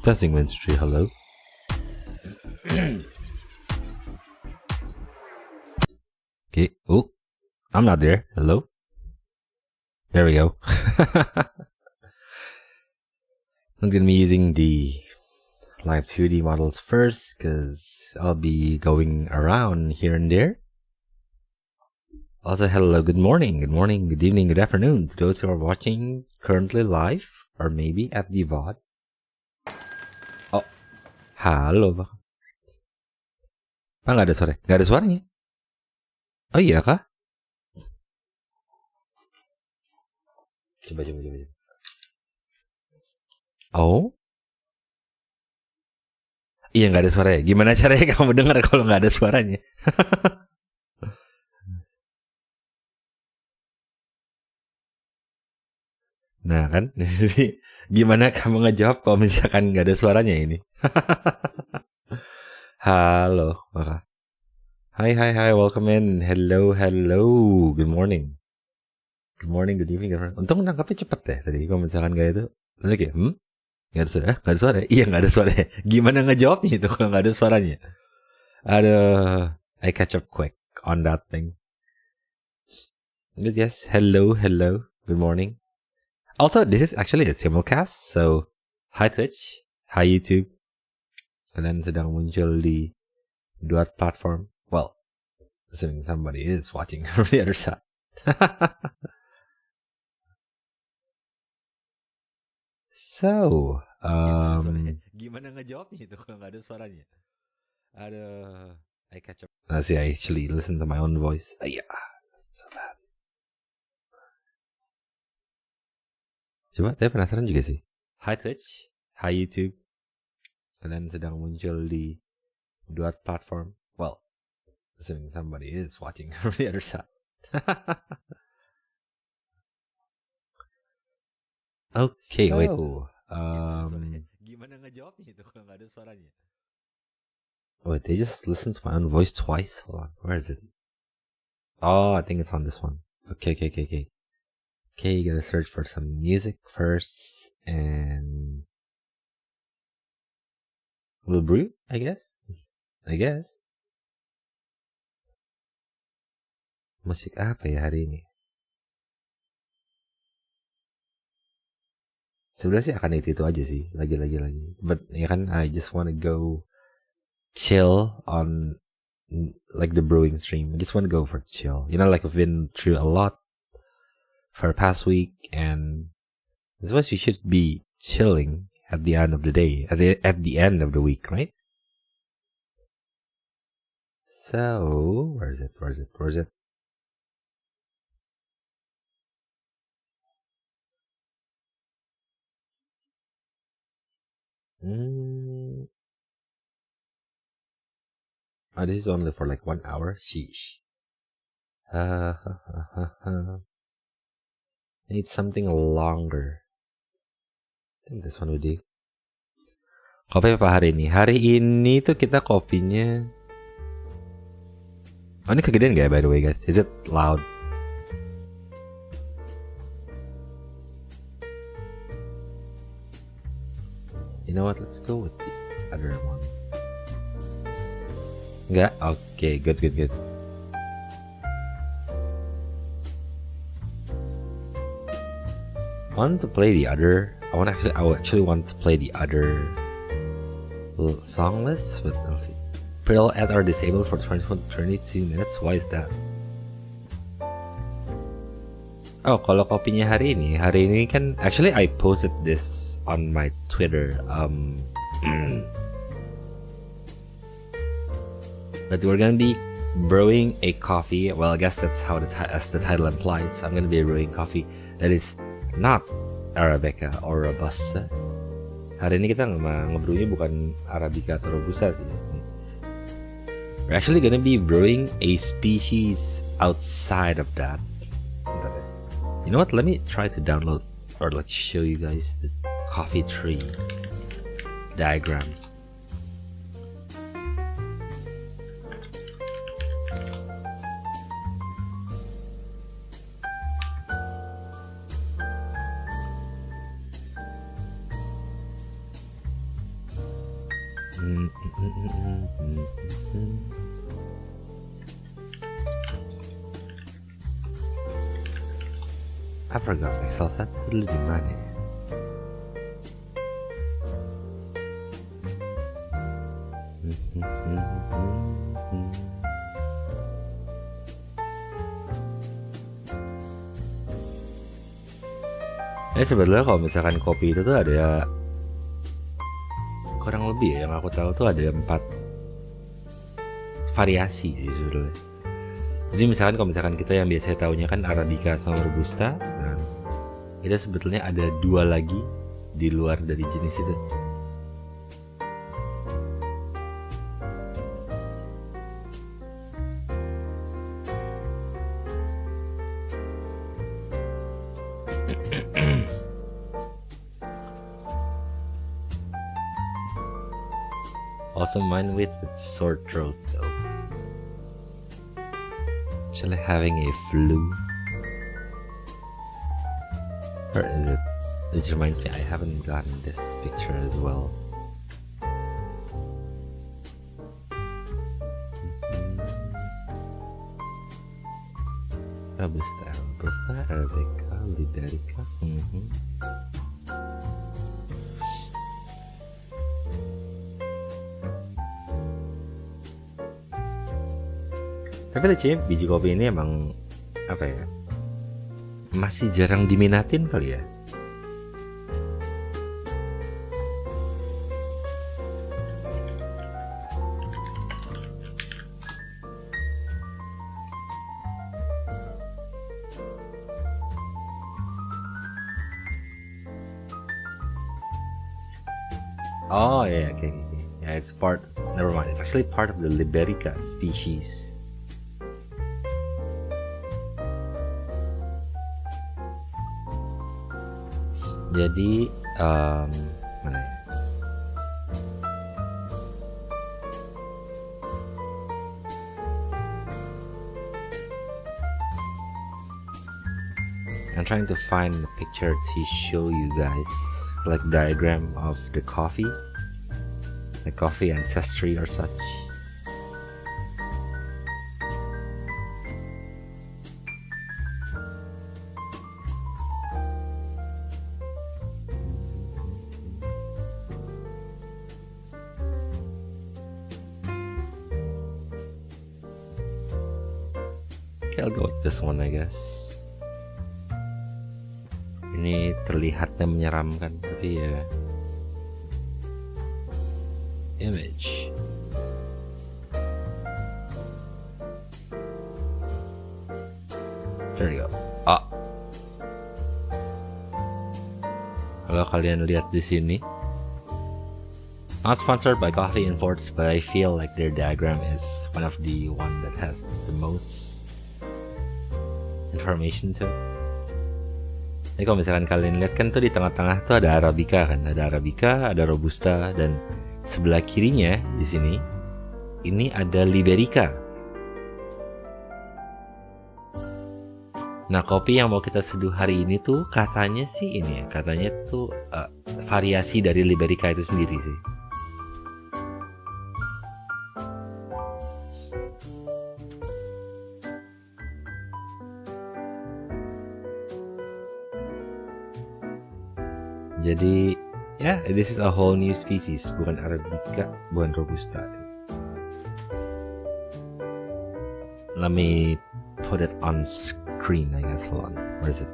Testing 1 2 3. Hello. Okay. Oh, I'm not there. Hello. There we go. I'm gonna be using the live 2D models first because I'll be going around here and there. Also, hello, good morning, good evening, good afternoon to those who are watching currently live or maybe at the VOD. Oh, halo, Pak. Nggak ada suara? Nggak ada suaranya? Oh iya kah? Coba. Oh? Iya, nggak ada suaranya. Gimana caranya kamu dengar kalau nggak ada suaranya? Nah kan, jadi gimana kamu ngejawab kalau misalkan nggak ada suaranya ini? Halo, Maka. Hi, welcome in. Hello, good morning. Good morning, good evening, everyone. Untung nangkapnya cepet ya tadi. Kalau misalkan nggak itu, lagi nggak ada suara? Nggak ada suara? Iya, nggak ada suara. Gimana ngejawabnya itu kalau nggak ada suaranya? I catch up quick on that thing. But yes, hello, good morning. Also, this is actually a simulcast, so hi Twitch, hi YouTube. Kalian sedang muncul di dua platform. Well, assuming somebody is watching from the other side. So, gimana ngejawabnya itu kalau nggak ada suaranya? I catch up. See, I actually listen to my own voice. Yeah, so bad. Coba, saya penasaran juga sih. Hi Twitch, hi YouTube. Kalian sedang muncul di dua platform. Well, assuming somebody is watching from the other side. Okay, so, wait. Gimana ngejawabnya itu kalau nggak ada suaranya? Wait, they just listened to my own voice twice? Hold on, where is it? Oh, I think it's on this one. Okay. Okay, you gotta search for some music first, and we'll brew, I guess. Musik apa ya hari ini? Sebenarnya sih akan itu aja sih, lagi. But ya kan, I just wanna go chill on like the brewing stream. I just wanna go for chill. You know, like I've been through a lot for the past week, and I suppose you should be chilling at the end of the day, at the end of the week, right? So, where is it? Oh, this is only for like 1 hour. Sheesh. Need something longer. I think this one would do. Kopi apa hari ini? Hari ini tuh kita kopinya. Oh, ini kegedean gak ya, by the way, guys? Is it loud? You know what? Let's go with the other one. Enggak? Okay, good. I want to play the other. I actually want to play the other song list, but let's see. Pedal ads are disabled for 22 minutes. Why is that? Oh, kalau kopinya hari ini kan actually I posted this on my Twitter. But we're gonna be brewing a coffee. Well, I guess that's how as the title implies. I'm gonna be brewing coffee that is not Arabica or Robusta. Hari ini kita ngebrewnya bukan Arabica atau Robusta sih. We're actually gonna be brewing a species outside of that. You know what? Let me try to download or let's show you guys the coffee tree diagram. I forgot Excel satu dulu di mana ya? Sebenarnya kalau misalkan kopi itu tuh ada kurang lebih ya, yang aku tahu tuh ada 4 variasi sih sebenarnya. Jadi misalkan kalau misalkan kita yang biasanya tahunya kan Arabica sama Robusta, nah itu sebetulnya ada 2 lagi di luar dari jenis itu. Also mine with sore throat though. Actually having a flu. Or is it? Which reminds me, I haven't gotten this picture as well. Robusta, Arabica, Liberica. Tapi lucunya biji kopi ini emang apa ya, masih jarang diminatin kali ya. Oh yeah, okay. Yeah, it's part. Never mind. It's actually part of the Liberica species. Jadi mana ya? I'm trying to find a picture to show you guys, like diagram of the coffee ancestry or such. I'll go with this one I guess. Ini terlihatnya menyeramkan, tapi ya image. There you go. Kalau kalian lihat di sini, not sponsored by Coffee Imports, but I feel like their diagram is one of the one that has the most information tuh. Jadi kalau misalkan kalian lihat kan tuh di tengah-tengah tuh ada Arabica kan, ada Robusta, dan sebelah kirinya di sini ini ada Liberica. Nah, kopi yang mau kita seduh hari ini tuh katanya sih ini ya, katanya tuh variasi dari Liberica itu sendiri sih. Jadi ya, this is a whole new species, bukan Arabica, bukan Robusta. Let me put it on screen, I guess. Hold on, where is it?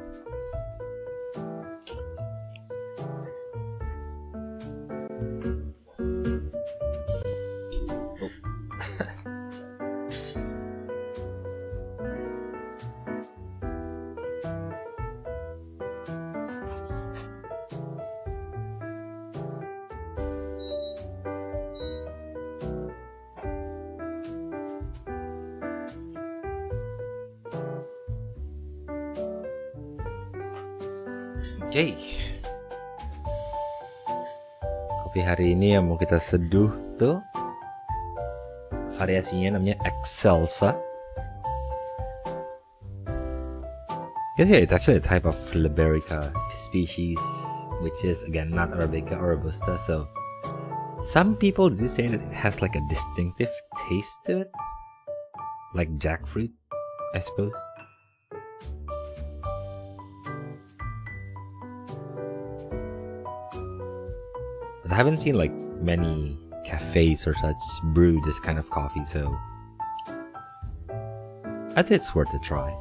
Oke. Kopi hari ini yang mau kita seduh tuh variasinya namanya Excelsa. Because yeah, it's actually a type of Liberica species, which is again not Arabica or Robusta. So Some people do say that it has like a distinctive taste to it, like jackfruit, I suppose. But I haven't seen like many cafes or such brew this kind of coffee, so I'd say it's worth a try.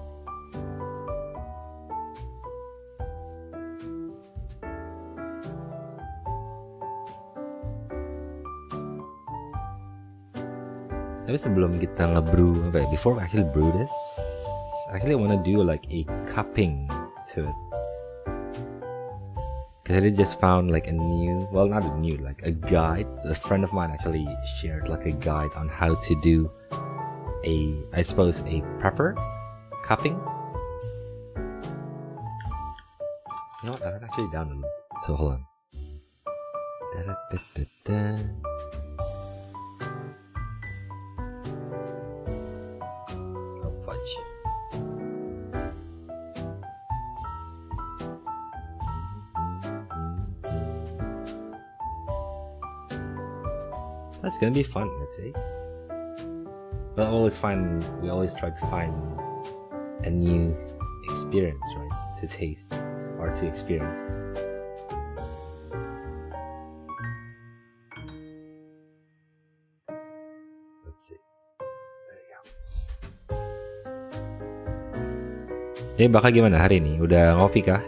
Tapi sebelum kita nge-brew, before we actually brew this, actually I want to do like a cupping to it. Because I just found like a new, well not a new, like a guide. A friend of mine actually shared like a guide on how to do a, I suppose, a proper cupping. You know what, I'm actually down a little, so hold on. Oh fudge. That's gonna be fun, let's say. We always try to find a new experience, right? To taste or to experience. Let's see. There you go. Jadi Baka gimana hari ini? Udah ngopi kah?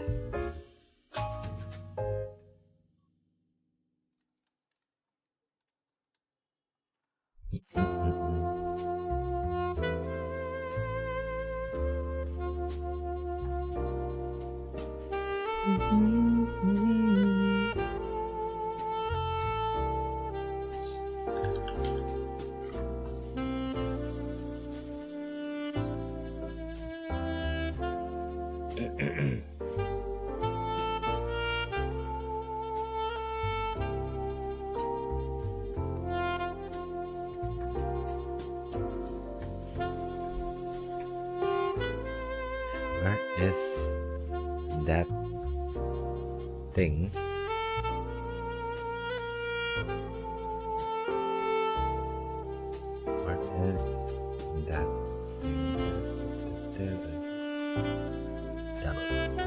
Where is that thing? Where is that thing? Download.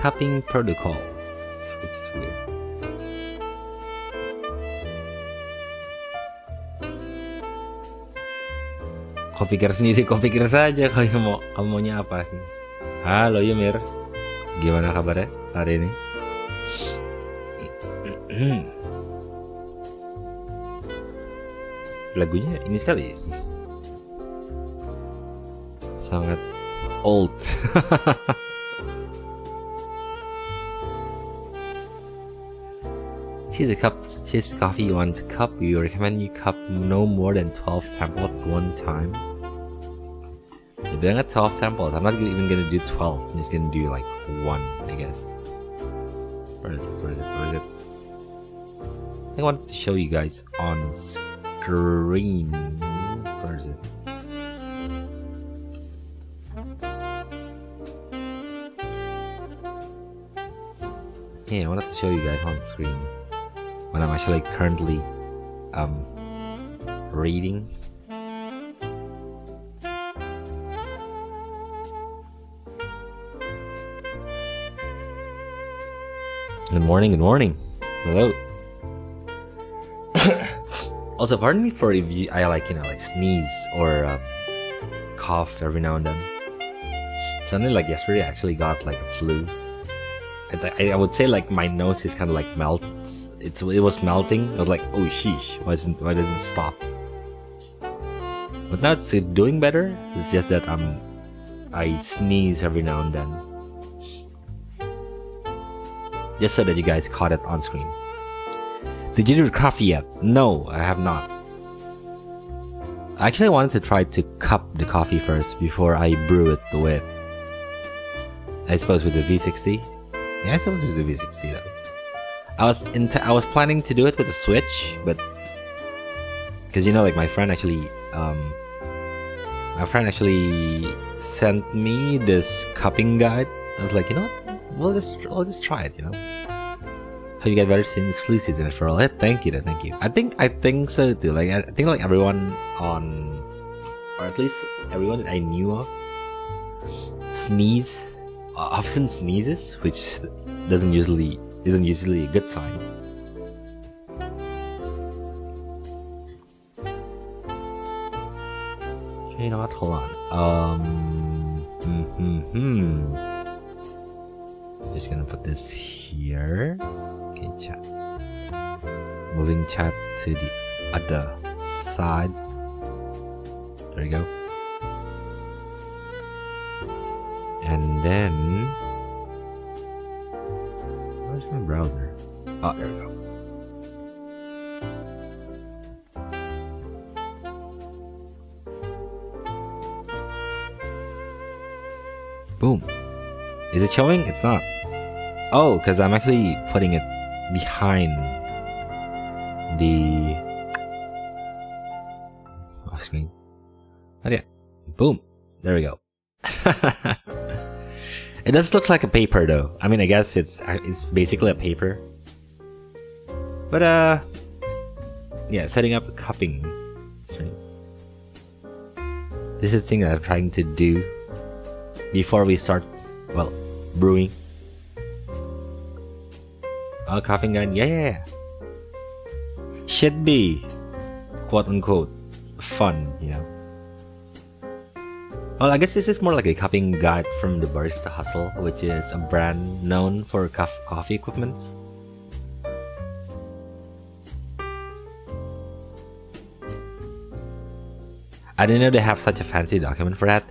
Cupping protocols, which is weird. Kau pikir sendiri, kau pikir saja kamu maunya apa nih? Halo Yumir, gimana kabarnya hari ini? Lagunya ini sekali, sangat old. Cheese coffee you want to cup, we recommend you cup no more than 12 samples at one time. You're doing at 12 samples, I'm not even gonna do 12, I'm just gonna do like 1, I guess. Where is it? I wanted to show you guys on screen. Where is it? Yeah, I wanted to show you guys on screen when I'm actually currently reading. Good morning. Hello. Also, pardon me for if I like sneeze or cough every now and then. Something like yesterday, I actually got like a flu. I would say like my nose is kind of like it was melting. I was like, oh sheesh, why doesn't it stop? But now it's doing better. It's just that I sneeze every now and then. Just so that you guys caught it on screen. Did you do the coffee yet? No, I have not. I actually wanted to try to cup the coffee first before I brew it with, I suppose, with the V60. Yeah, I suppose it was a V60 though. I was planning to do it with a switch, but because like my friend actually sent me this cupping guide. I was like, what, I'll just try it. Hope you get better soon. It's flu season after all. Thank you. I think so too. Like I think like everyone or at least everyone that I knew of, often sneezes, which isn't usually a good sign. Okay, hold on. Just gonna put this here. Okay, chat. Moving chat to the other side. There you go. And then, where's my browser? Oh, there we go. Boom. Is it showing? It's not. Oh, because I'm actually putting it behind the off screen. Oh yeah. Boom. There we go. It does look like a paper though. I mean, I guess it's basically a paper. But yeah, setting up a cupping. This is the thing that I'm trying to do before we start, brewing. Oh, cupping gun, yeah. Should be, quote unquote, fun, Well, I guess this is more like a cupping guide from the Barista Hustle, which is a brand known for coffee equipment. I didn't know they have such a fancy document for that.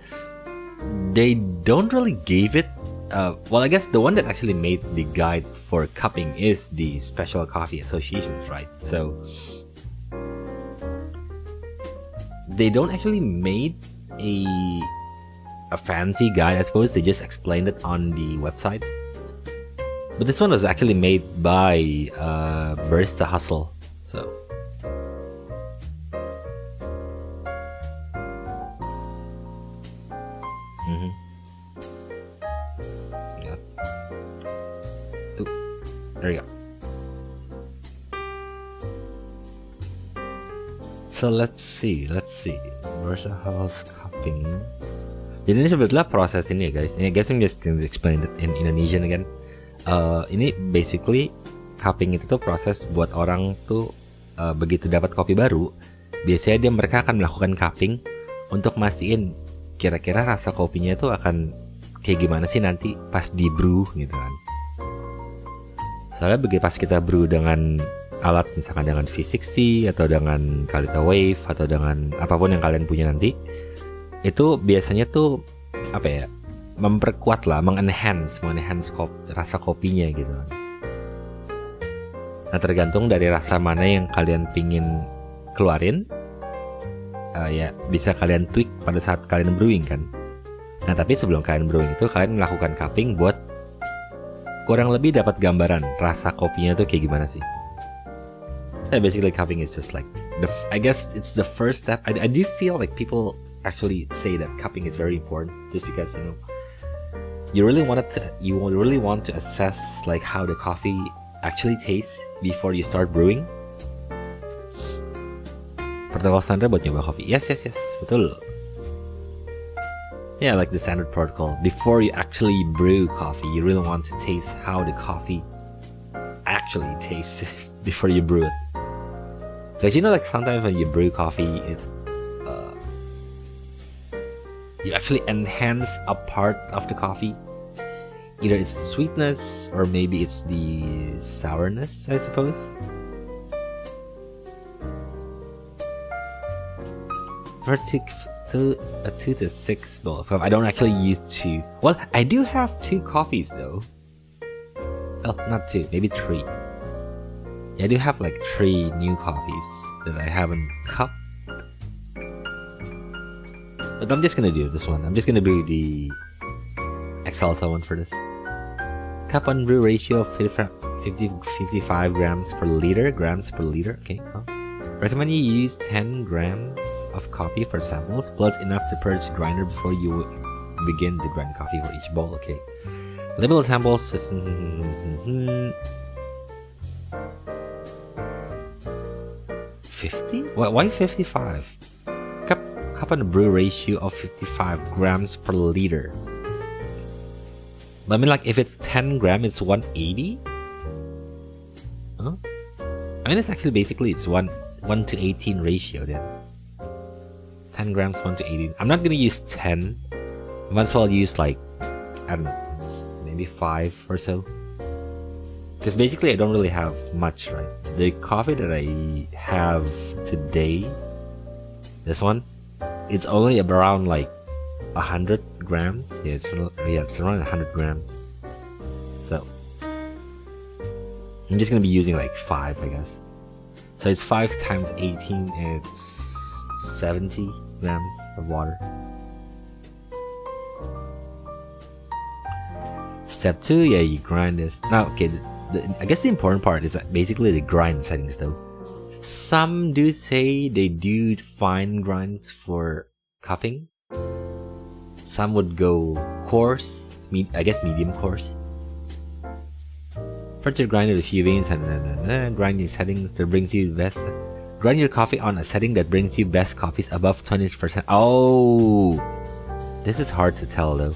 They don't really give it. I guess the one that actually made the guide for cupping is the Special Coffee Associations, right? So they don't actually made a fancy guide, I suppose. They just explained it on the website. But this one was actually made by Barista Hustle. So yeah. Ooh, there you go. So let's see. Barista Hustle's cupping. Jadi ini sebetulnya proses ini ya guys. I guess I'm just gonna explain it in Indonesian again. Ini basically cupping itu tuh proses buat orang tuh begitu dapat kopi baru, biasanya mereka akan melakukan cupping untuk mastiin kira-kira rasa kopinya tuh akan kayak gimana sih nanti pas di brew gitu kan. Soalnya begitu pas kita brew dengan alat misalkan dengan V60 atau dengan Kalita Wave atau dengan apapun yang kalian punya nanti, itu biasanya tuh memperkuat lah, mengenhance rasa kopinya gitu. Nah, tergantung dari rasa mana yang kalian pingin keluarin, ya bisa kalian tweak pada saat kalian brewing kan. Nah, tapi sebelum kalian brewing itu kalian melakukan cupping buat kurang lebih dapat gambaran rasa kopinya tuh kayak gimana sih. Basically cupping is just like I guess it's the first step. I do feel like people actually say that cupping is very important just because you really want to assess like how the coffee actually tastes before you start brewing. Protokol standar buat nyoba kopi. Yes, betul. Yeah, like the standard protocol. Before you actually brew coffee, you really want to taste how the coffee actually tastes before you brew it. Because like sometimes when you brew coffee, you actually enhance a part of the coffee. Either it's the sweetness or maybe it's the sourness, I suppose. For a 2 to 6 bowl. I don't actually use 2. Well, I do have 2 coffees though. Well, not 2, maybe 3. Yeah, I do have like 3 new coffees that I haven't cupped. But I'm just gonna do this one. I'm just gonna do the Excelsa one for this. Cup on brew ratio of 55 grams per liter. Okay. Oh. Recommend you use 10 grams of coffee for samples, plus enough to purge the grinder before you begin to grind coffee for each bowl. Okay. Label the samples. 50? Why 55? Cup and brew ratio of 55 grams per liter. But I mean, like, if it's 10 grams, it's 180? Huh? I mean, it's actually basically it's 1 to 18 ratio then. 10 grams, 1 to 18. I'm not gonna use 10. Might as well use, like, I don't know, maybe 5 or so. Because basically I don't really have much, right? The coffee that I have today, this one, it's only around like 100 grams. Yeah, it's around 100 grams. So I'm just gonna be using like 5, I guess. So it's 5 times 18, it's 70 grams of water. Step 2, yeah, you grind this. Now, okay, I guess the important part is that basically the grind settings though. Some do say they do fine grinds for cupping. Some would go coarse, I guess medium coarse. First you grind with a few beans and grind your settings that brings you best. Grind your coffee on a setting that brings you best coffees above 20%. Oh, this is hard to tell though.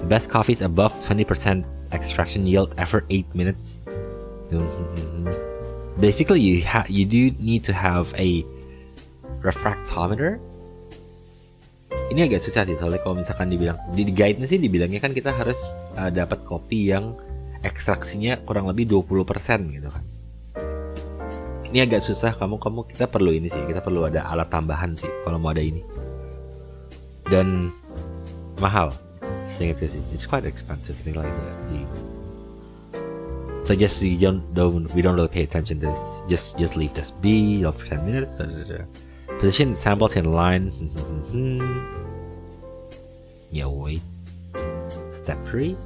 Best coffees above 20% extraction yield after 8 minutes. Basically, you do need to have a refractometer. Ini agak susah sih soalnya kalau misalkan dibilang di guide-nya sih dibilangnya kan kita harus dapat kopi yang ekstraksinya kurang lebih 20% gitu kan. Ini agak susah, kita perlu ini sih, kita perlu ada alat tambahan sih kalau mau ada ini. Dan mahal. It's quite expensive, things like that. So just we don't really pay attention to this. Just leave this be for 10 minutes. Position the samples in line. Yeah, wait. Step 3.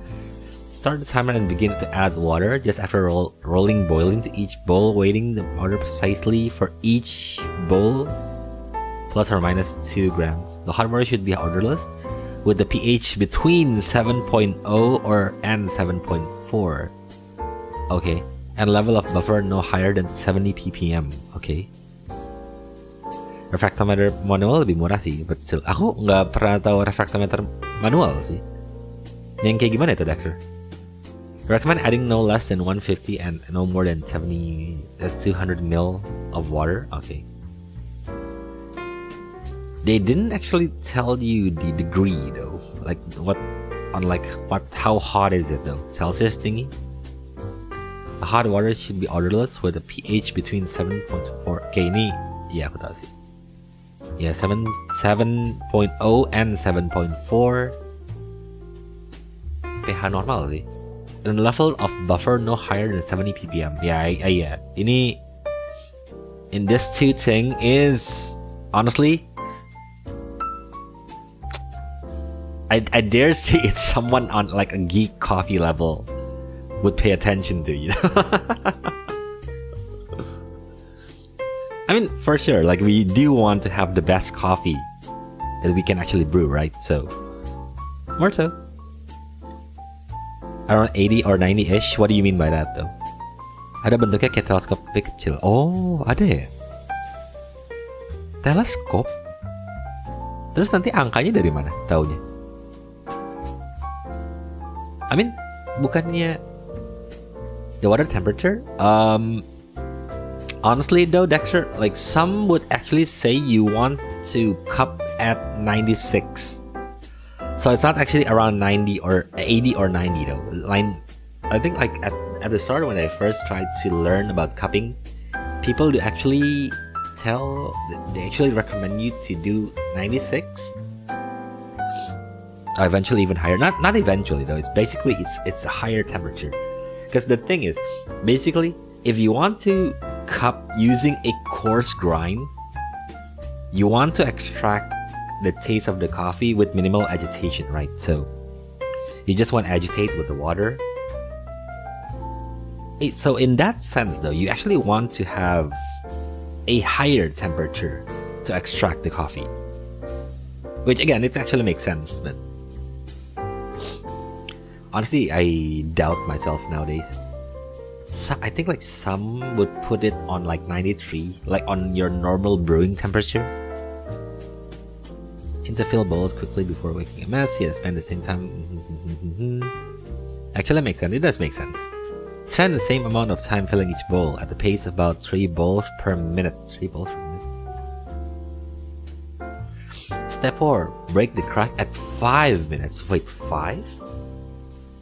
Start the timer and begin to add water just after rolling boiling to each bowl, weighting the water precisely for each bowl, plus or minus 2 grams. The hot water should be odorless, with the pH between 7.0 and 7.4. Okay. And level of buffer no higher than 70 ppm. Okay. Refractometer manual lebih murah sih, but still. Aku nggak pernah tahu refractometer manual sih. Yang kayak gimana itu, Dexter? Recommend adding no less than 150 and no more than 200 ml of water. Okay. They didn't actually tell you the degree though. Like how hot is it though? Celsius thingy? The hot water should be odorless with a pH between 7.4. Okay, ini ya aku tahu sih. Yeah, 7.0 and 7.4. pH normal sih. And level of buffer no higher than 70 ppm. Yeah, yeah. Ini in this two thing is honestly, I dare say it's someone on like a geek coffee level would pay attention to, you know. I mean, for sure, like we do want to have the best coffee that we can actually brew, right? So, more so. Around 80 or 90-ish. What do you mean by that though? Ada bentuknya kayak teleskop tapi kecil. Oh, ada ya? Teleskop? Terus nanti angkanya dari mana taunya? I mean, bukannya the water temperature? Honestly though, Dexter, like some would actually say you want to cup at 96. So it's not actually around 90 or 80 or 90 though. I think like at the start when I first tried to learn about cupping, people do actually they actually recommend you to do 96. Eventually even higher. Not eventually though. It's basically it's a higher temperature. Because the thing is, basically, if you want to cup using a coarse grind, you want to extract the taste of the coffee with minimal agitation, right? So you just want to agitate with the water. So in that sense though, you actually want to have a higher temperature to extract the coffee. Which again, it actually makes sense, but honestly, I doubt myself nowadays. So, I think like some would put it on like 93, like on your normal brewing temperature. And to fill bowls quickly before making a mess, yeah, spend the same time. Actually, makes sense. It does make sense. Spend the same amount of time filling each bowl at the pace of about 3 bowls per minute. 3 bowls per minute. Step 4. Break the crust at 5 minutes. Wait, 5?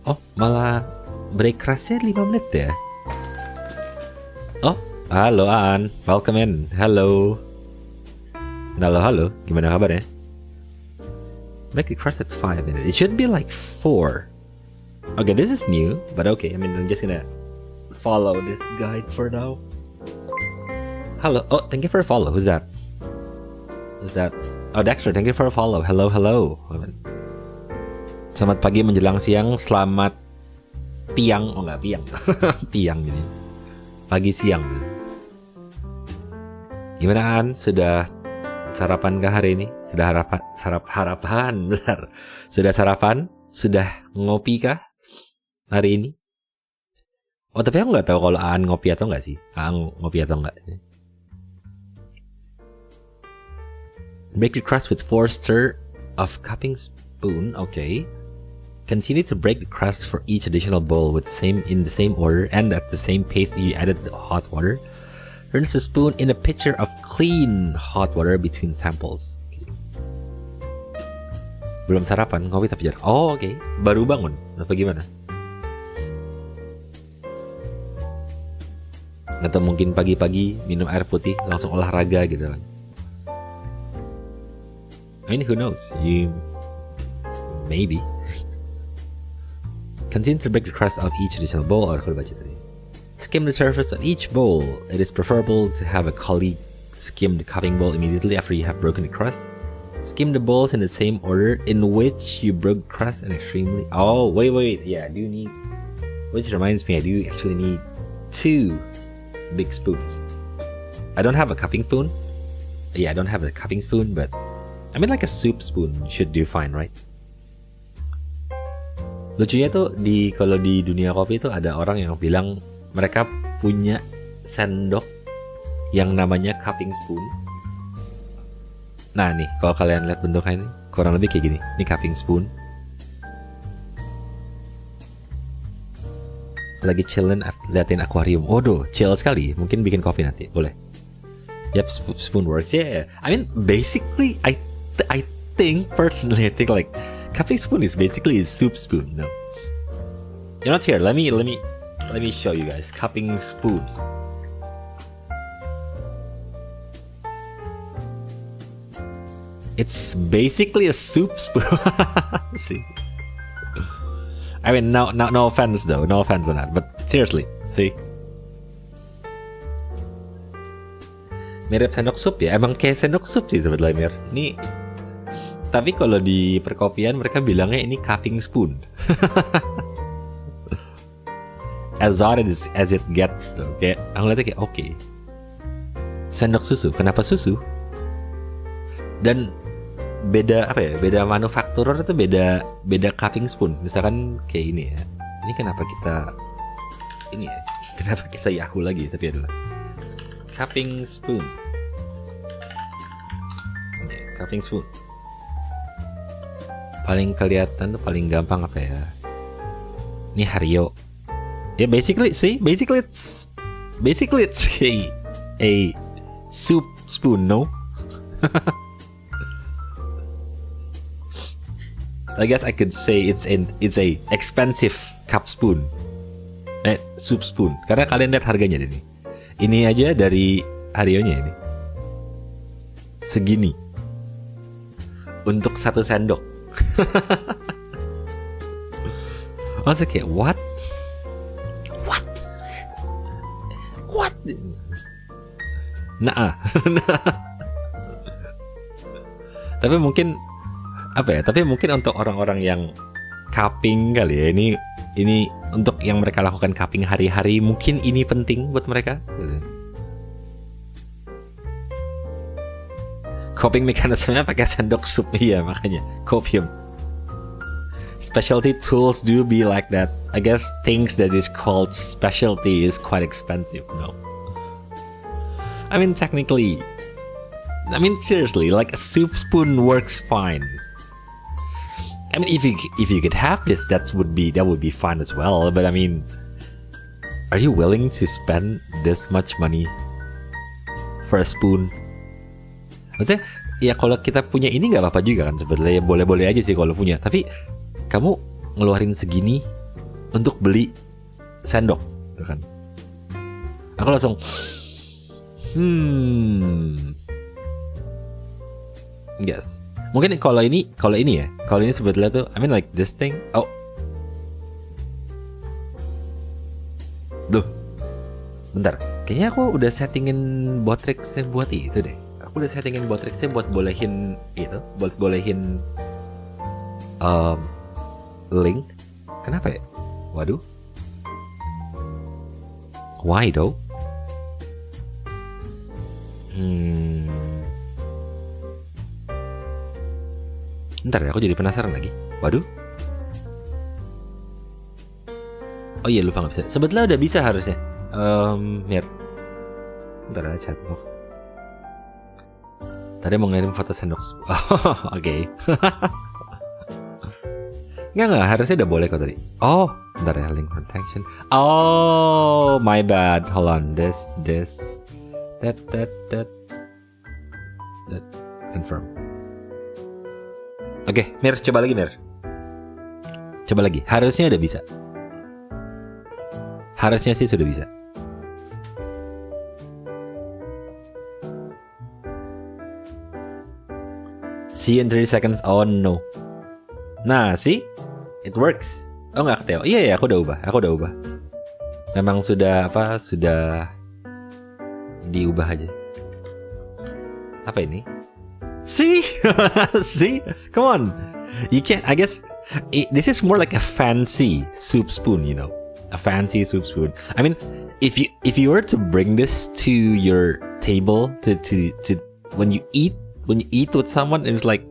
Oh, malah break crustnya 5 menit ya? Oh, halo Aan. Welcome in. Halo. Halo. Gimana kabarnya? Break the crust at 5 minutes. It should be like 4. Okay, this is new, but okay. I mean, I'm just gonna follow this guide for now. Hello. Oh, thank you for a follow. Who's that? Oh, Dexter, thank you for a follow. Hello. Selamat pagi menjelang siang. Selamat piang. Oh, nggak piang. Piang ini. Pagi siang. Gimana An? Sudah sarapan kah hari ini? Sudah harapan. Benar. Sudah sarapan? Sudah ngopi kah hari ini? Oh, tapi aku nggak tahu kalau Aan ngopi atau nggak sih. Aan ngopi atau nggak. Break the crust with 4 stir of cupping spoon. Okay. Continue to break the crust for each additional bowl in the same order and at the same pace you added the hot water. Rinse the spoon in a pitcher of clean hot water between samples. Okay. Belum sarapan, ngopi tapi jarang. Oh, oke. Okay. Baru bangun. Apa gimana? Atau mungkin pagi-pagi minum air putih langsung olahraga gitu kan. I mean, who knows? Maybe. Continue to break the crust of each additional bowl. Skim the surface of each bowl. It is preferable to have a colleague skim the cupping bowl immediately after you have broken the crust. Skim the bowls in the same order in which you broke crust and extremely... Oh, wait. Yeah, I do need... Which reminds me, I do actually need 2 big spoons. I don't have a cupping spoon. Yeah, I don't have a cupping spoon, but... I mean like a soup spoon should do fine, right? Lucunya tuh kalau di dunia kopi tuh ada orang yang bilang mereka punya sendok yang namanya cupping spoon. Nah nih, kalau kalian lihat bentuknya ini kurang lebih kayak gini. Ini cupping spoon. Lagi chillin liatin akuarium. Waduh, chill sekali. Mungkin bikin kopi nanti, boleh. Yep, spoon works. Yeah. I mean, basically, I think personally, I think like cupping spoon is basically a soup spoon. No, you're not here. Let me show you guys. Cupping spoon. It's basically a soup spoon. See, I mean, no offense though. No offense on that. But seriously, see. Mirip sendok sup ya. Emang kayak sendok sup sih sebetulnya Mir. Ini tapi kalau di perkopian mereka bilangnya ini cupping spoon. As odd as it gets tuh. Kayak aku ngeliatnya kayak oke. Sendok susu. Kenapa susu? Dan beda apa ya? Beda manufakturer itu beda cupping spoon. Misalkan kayak ini ya. Ini kenapa kita ini ya? Kenapa kita Yahoo lagi tapi adalah cupping spoon. Cupping spoon. Paling kelihatan tuh paling gampang apa ya? Ini Hario. Ya basically it's a soup spoon, no? I guess I could say it's a expensive cup spoon. Soup spoon. Karena kalian lihat harganya nih. Ini aja dari Harionya ini. Segini. Untuk 1 sendok. Masa kayak what? Nah. Tapi mungkin apa ya? Tapi mungkin untuk orang-orang yang cupping kali ya. Ini untuk yang mereka lakukan cupping hari-hari, mungkin ini penting buat mereka. Coping mekanismenya pakai sendok sup, iya makanya copium. Specialty tools do be like that. I guess things that is called specialty is quite expensive, no? I mean technically, seriously, like a soup spoon works fine. I mean if you could have this, that would be fine as well. But I mean, are you willing to spend this much money for a spoon? Maksudnya, ya kalau kita punya ini nggak apa-apa juga kan sebenarnya, boleh-boleh aja sih kalau punya. Tapi kamu ngeluarin segini untuk beli sendok, gitu kan? Aku langsung, yes. Mungkin kalau ini sebetulnya tuh, I mean like this thing. Oh, duh, bentar. Kayaknya aku udah settingin botrexnya buat itu deh. Aku udah settingin botrexnya buat bolehin itu, buat bolehin link. Kenapa ya? Waduh. Why though? Bentar ya, aku jadi penasaran lagi. Waduh. Oh iya, lupa nggak bisa. Sebetulnya udah bisa harusnya. Mir. Bentar ya, chat. Tadi mau ngirim foto sendok. Oh, oke. Nggak, harusnya udah boleh kok tadi. Oh, bentar ya, link protection. Oh, my bad. Hold on, this. That. Confirm. Oke, Mir, coba lagi, Mir. Coba lagi. Harusnya udah bisa. Harusnya sih sudah bisa. See you in 30 seconds. Oh no. Nah, see? It works. Oh nggak keteo. Iya, aku udah ubah. Memang sudah diubah aja. Apa ini? See? See? Come on. You can't, I guess, this is more like a fancy soup spoon, you know? A fancy soup spoon. I mean, if you were to bring this to your table to when you eat with someone, it's like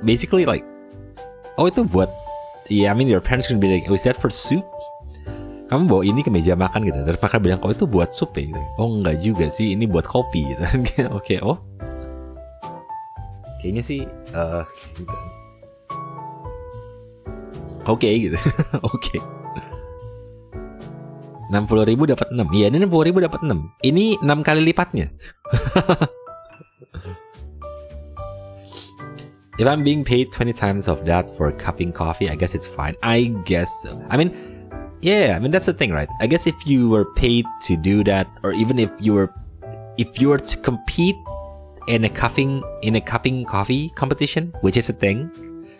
basically like, oh itu buat, yeah, I mean your parents can be like, oh is that for soup? Kamu bawa ini ke meja makan gitu, terus makan bilang, oh itu buat sup ya gitu. Oh enggak juga sih, ini buat kopi gitu. Oke, oh kayaknya sih gitu. Oke gitu. Oke. 60.000 dapat 6. Iya, ini 60.000 dapat 6. Ini 6 kali lipatnya. If I'm being paid 20 times of that for cupping coffee, I guess it's fine. I guess so. I mean, yeah, I mean that's the thing, right? I guess if you were paid to do that, or even if you were to compete in a cupping coffee competition, which is a thing,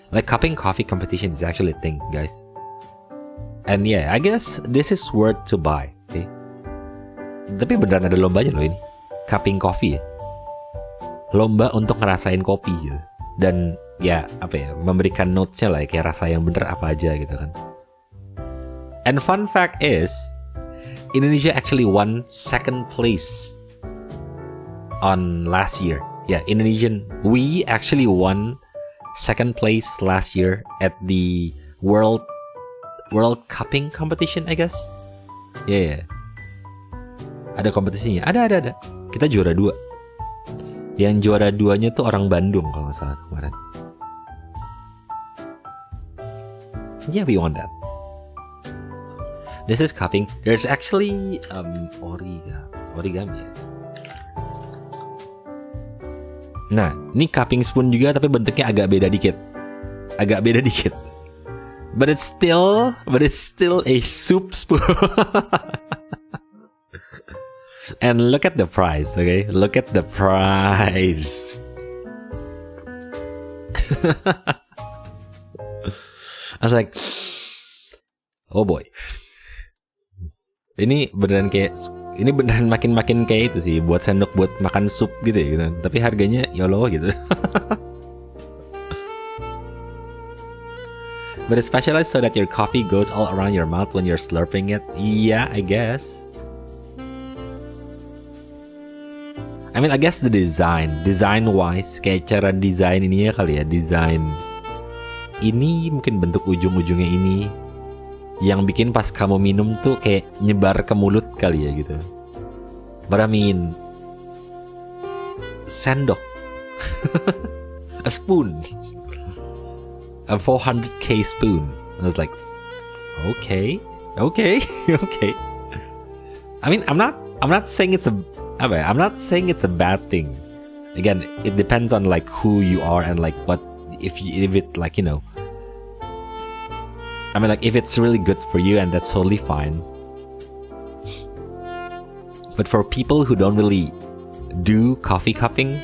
like cupping coffee competition is actually a thing, guys. And yeah, I guess this is worth to buy. Okay? Tapi beneran ada lombanya loh ini, cupping coffee. Lomba untuk ngerasain kopi gitu. Dan ya apa ya, memberikan notesnya lah, kayak rasa yang bener apa aja gitu kan. And fun fact is, Indonesia actually won second place on last year. Yeah, we actually won second place last year at the World Cupping competition, I guess. Yeah. Ada kompetisinya. Ada. Kita juara 2. Yang juara 2-nya tuh orang Bandung kalau nggak salah kemarin. Yeah, we won that. This is cupping. There's actually origami. Nah, ini cupping spoon juga tapi bentuknya agak beda dikit. But it's still a soup spoon. And look at the price, okay? Look at the price. I was like, oh boy. Ini beneran makin kayak itu sih, buat sendok buat makan sup gitu ya, gitu. Tapi harganya ya Allah gitu. But it's specialized so that your coffee goes all around your mouth when you're slurping it. Yeah, I guess. I mean, I guess the design wise, kayak cara desain ini ya kali ya, desain ini mungkin bentuk ujung-ujungnya ini yang bikin pas kamu minum tuh kayak nyebar ke mulut kali ya gitu. But I mean, sendok, a spoon, a 400k spoon. I was like, okay. I mean, I'm not saying it's a bad thing. Again, it depends on like who you are and like what if it like, you know. I mean, like if it's really good for you, and that's totally fine. But for people who don't really do coffee cupping,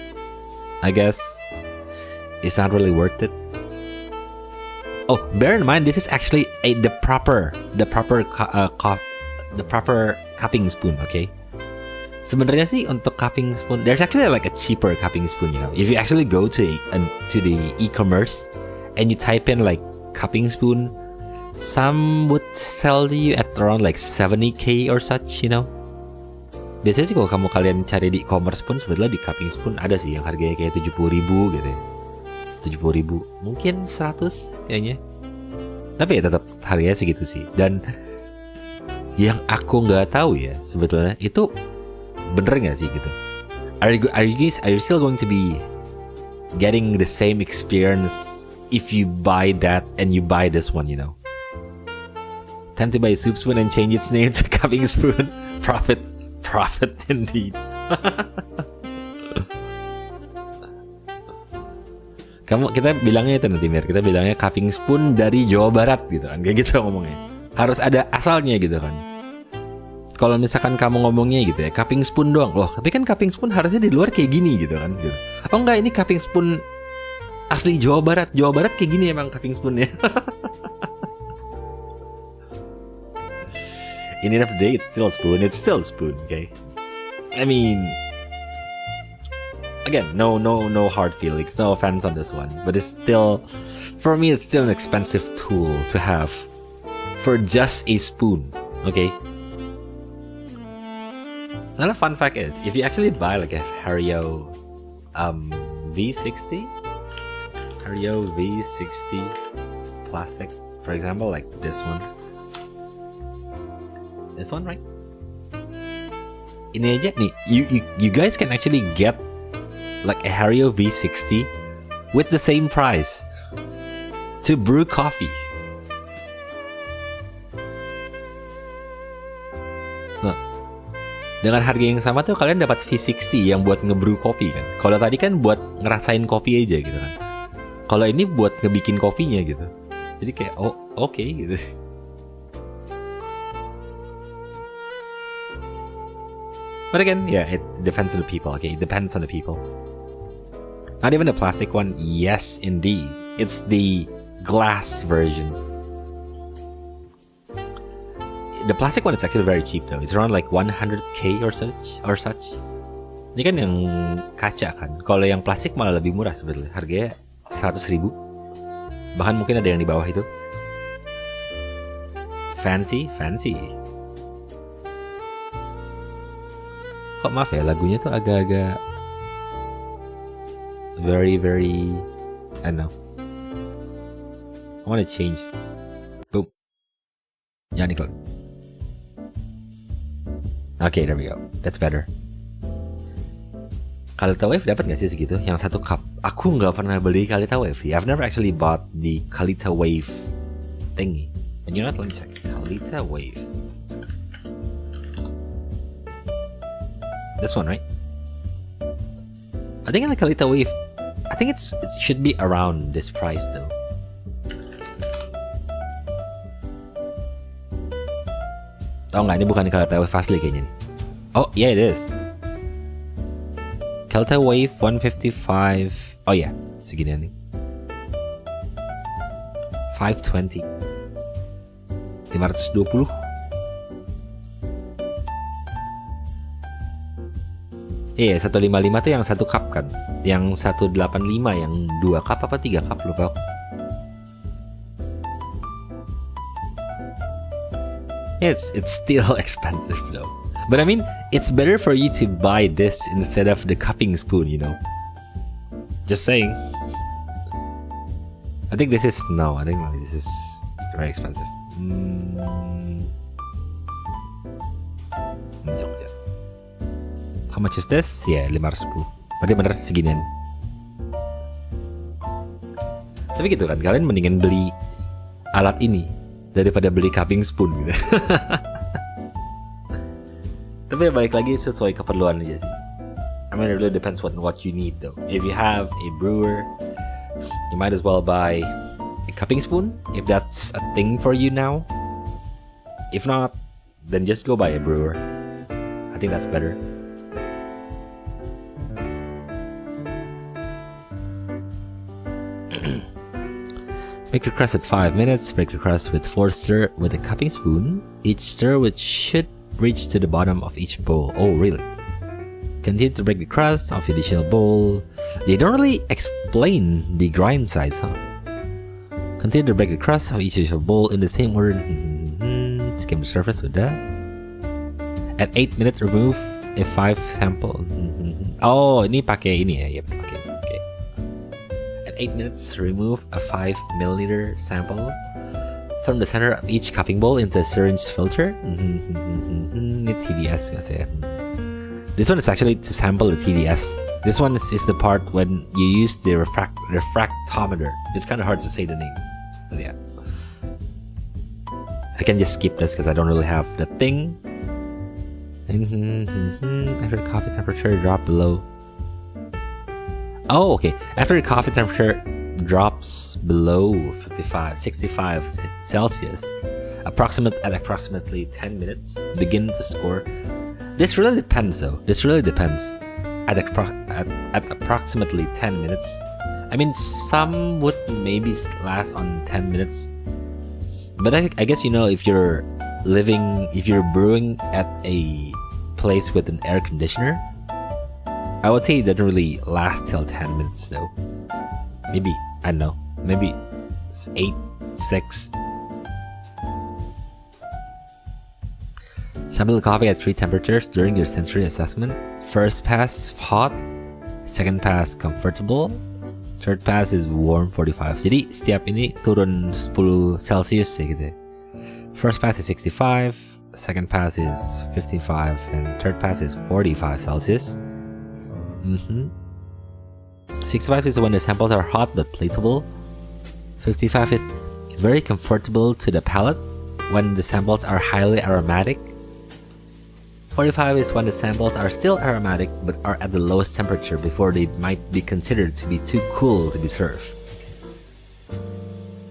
I guess it's not really worth it. Oh, bear in mind, this is actually the proper cupping spoon, okay? Sebenarnya sih untuk cupping spoon, there's actually like a cheaper cupping spoon, you know. If you actually go to the e-commerce and you type in like cupping spoon, some would sell to you at around like 70k or such, you know. Biasanya sih kalau kalian cari di e-commerce pun sebetulnya di cupping spoon ada sih yang harganya kayak 70.000 gitu ya. 70.000, mungkin 100 kayaknya. Tapi ya tetap harganya segitu sih. Dan yang aku nggak tahu ya sebetulnya itu bener nggak sih gitu. Are you still going to be getting the same experience if you buy that and you buy this one, you know? Time to buy a soup spoon and change its name to cupping spoon. Profit indeed. Kita bilangnya itu nanti Mir, kita bilangnya cupping spoon dari Jawa Barat gitu kan, kayak gitu ngomongnya. Harus ada asalnya gitu kan. Kalau misalkan kamu ngomongnya gitu ya, cupping spoon doang. Loh, tapi kan cupping spoon harusnya di luar kayak gini gitu kan. Gitu. Oh enggak, ini cupping spoon asli Jawa Barat. Jawa Barat kayak gini emang cupping spoonnya. In the end of the day, it's still a spoon, okay? I mean, again, no hard feelings, no offense on this one, but it's still, for me, it's still an expensive tool to have for just a spoon, okay? Another fun fact is, if you actually buy like a Hario V60 plastic, for example, like this one, right? Ini aja nih, you guys can actually get like a Hario V60 with the same price to brew coffee. Nah, dengan harga yang sama tuh kalian dapat V60 yang buat ngebrew kopi kan. Kalau tadi kan buat ngerasain kopi aja gitu kan. Kalau ini buat ngebikin kopinya gitu. Jadi kayak okay, gitu. But again, yeah, it depends on the people, okay? It depends on the people. Not even the plastic one. Yes, indeed. It's the glass version. The plastic one is actually very cheap though. It's around like 100k or such. Ini kan yang kaca kan. Kalau yang plastik malah lebih murah sebetulnya. Harganya 100.000. Bahkan mungkin ada yang di bawah itu. Fancy. Kok maaf ya, lagunya tuh agak-agak very I don't know. I want to change. Boom. Jangan iklan. Okay, there we go. That's better. Kalita Wave dapat nggak sih segitu? Yang satu cup. Aku nggak pernah beli Kalita Wave sih. I've never actually bought the Kalita Wave thingy. And you know what? Let me check. Kalita Wave. This one, right? I think in the Kalita Wave, I think it should be around this price though. Oh nggak, ini bukan Kalita Wave asli kayaknya nih. Oh yeah, it is. Kalita Wave 155. Oh yeah, segini nih. 520. 520. Iya, 155 tuh yang 1 cup kan. Yang 185 yang 2 cup apa 3 cup lupa aku. It's still expensive though. But I mean, it's better for you to buy this instead of the cupping spoon, you know. Just saying. I think this is I think this is very expensive. How much is this? Yeah, 510. Berarti bener seginian. Tapi gitu kan, kalian mendingan beli alat ini daripada beli cupping spoon gitu. Tapi balik lagi sesuai keperluan aja sih. I mean, it really depends what you need though. If you have a brewer, you might as well buy a cupping spoon if that's a thing for you now. If not, then just go buy a brewer. I think that's better. Make your crust at 5 minutes. Break your crust with 4 stir with a cupping spoon. Each stir which should reach to the bottom of each bowl. Oh, really? Continue to break the crust of the additional bowl. They don't really explain the grind size, huh? Continue to break the crust of each additional bowl in the same order. Skim the surface with that. At 8 minutes, remove a 5 sample. Oh, ini pakai ini ya. Yep, okay. 8 minutes, remove a 5 milliliter sample from the center of each cupping bowl into a syringe filter. TDS kasi. This one is actually to sample the TDS. This one is the part when you use the refractometer. It's kind of hard to say the name. But yeah. I can just skip this because I don't really have the thing. After the coffee temperature drop below. Oh, okay. After the coffee temperature drops below 65 Celsius, approximately 10 minutes, begin to score. This really depends, though. This really depends. At approximately 10 minutes, I mean, some would maybe last on 10 minutes. But I guess, you know, if you're brewing at a place with an air conditioner, I would say it doesn't really last till 10 minutes though. Maybe, I don't know, maybe 8, 6. Sample the coffee at 3 temperatures during your sensory assessment. First pass hot, second pass comfortable, third pass is warm 45. Jadi setiap ini turun 10 Celsius ya gitu. First pass is 65, second pass is 55, and third pass is 45 Celsius. 65 is when the samples are hot but plateable. 55 is very comfortable to the palate when the samples are highly aromatic. 45 is when the samples are still aromatic but are at the lowest temperature before they might be considered to be too cool to be served.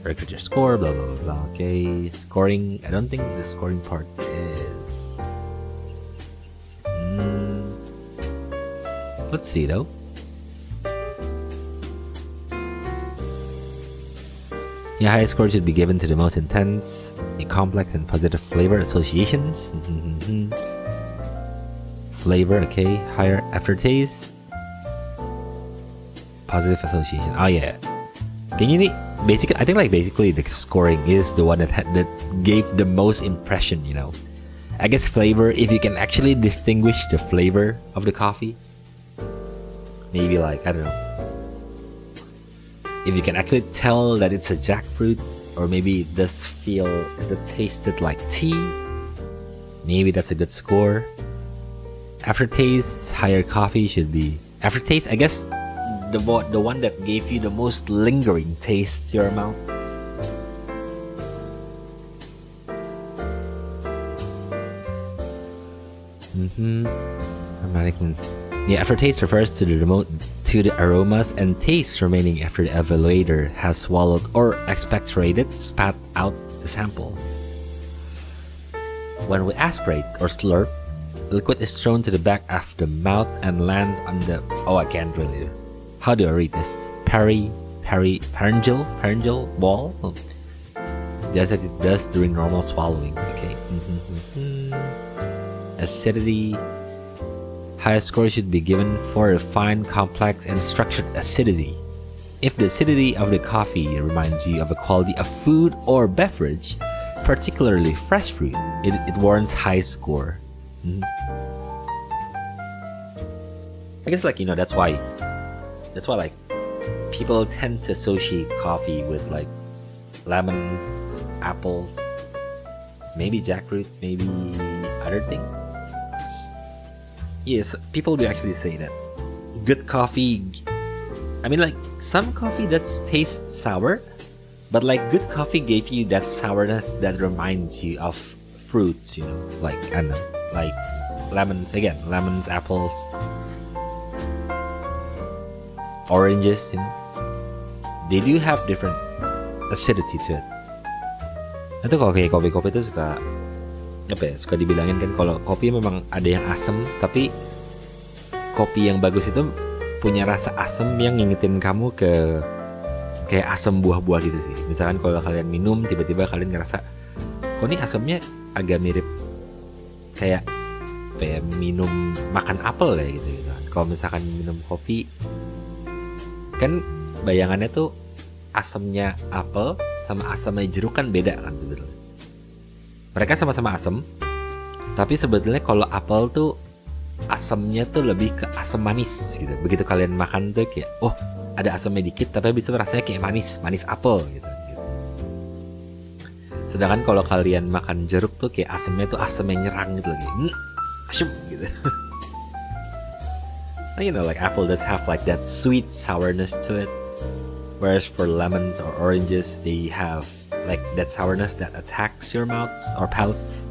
Record your score, blah blah blah blah. Okay, scoring. I don't think the scoring part is. Let's see though. The highest score should be given to the most intense, complex, and positive flavor associations. Flavor, okay. Higher aftertaste. Positive association. Oh yeah. Can you basically? I think basically the scoring is the one that gave the most impression. You know, I guess flavor. If you can actually distinguish the flavor of the coffee. Maybe I don't know. If you can actually tell that it's a jackfruit, or maybe it does tasted like tea, maybe that's a good score. Aftertaste, higher coffee should be. Aftertaste, I guess the one that gave you the most lingering taste to your mouth. Aromatic. The aftertaste refers to the aromas and tastes remaining after the evaluator has swallowed or spat out the sample. When we aspirate or slurp, liquid is thrown to the back of the mouth and lands on the. Oh, I can't really. How do I read this? Pharyngeal wall. Oh. Just as it does during normal swallowing. Okay. Acidity. Highest score should be given for refined, complex, and structured acidity. If the acidity of the coffee reminds you of a quality of food or beverage, particularly fresh fruit, it warrants high score. Mhm. I guess like that's why like people tend to associate coffee with like lemons, apples, maybe jackfruit, maybe other things. Yes, people do actually say that good coffee. I mean, like some coffee does taste sour, but like good coffee gave you that sourness that reminds you of fruits. Like I don't know, like lemons again, lemons, apples, oranges. They do have different acidity to it. Itu kalau kayak kopi-kopi itu suka suka dibilangin kan kalau kopi memang ada yang asam, tapi kopi yang bagus itu punya rasa asam yang ngingetin kamu ke kayak asam buah-buah gitu sih. Misalkan kalau kalian minum tiba-tiba kalian ngerasa kok ini asamnya agak mirip kayak minum makan apel ya gitu. Kalau misalkan minum kopi kan bayangannya tuh asamnya apel sama asamnya jeruk kan beda kan sebetulnya. Mereka sama-sama asam, tapi sebetulnya kalau apel tuh asamnya tuh lebih ke asam manis gitu. Begitu kalian makan tuh kayak ada asamnya dikit tapi bisa rasanya kayak manis apel gitu. Sedangkan kalau kalian makan jeruk tuh kayak asamnya tuh asam yang nyerang gitu lagi. Asam gitu. Like apple does have like that sweet sourness to it. Whereas for lemons or oranges, they have like that sourness that attacks your mouths or palates.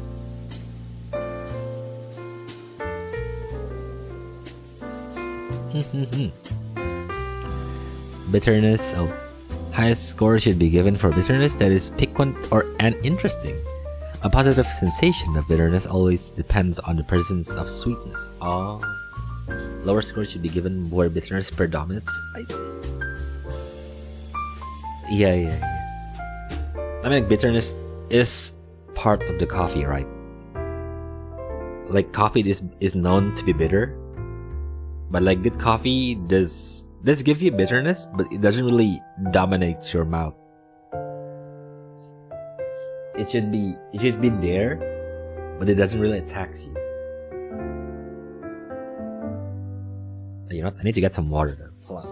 Bitterness. Highest score should be given for bitterness that is piquant and interesting. A positive sensation of bitterness always depends on the presence of sweetness. Lower score should be given where bitterness predominates. I see. Yeah. I mean, like, bitterness is part of the coffee, right? Like coffee is known to be bitter, but like good coffee does give you bitterness, but it doesn't really dominate your mouth. It should be there, but it doesn't really attack you. You know what? I need to get some water though. Hold on.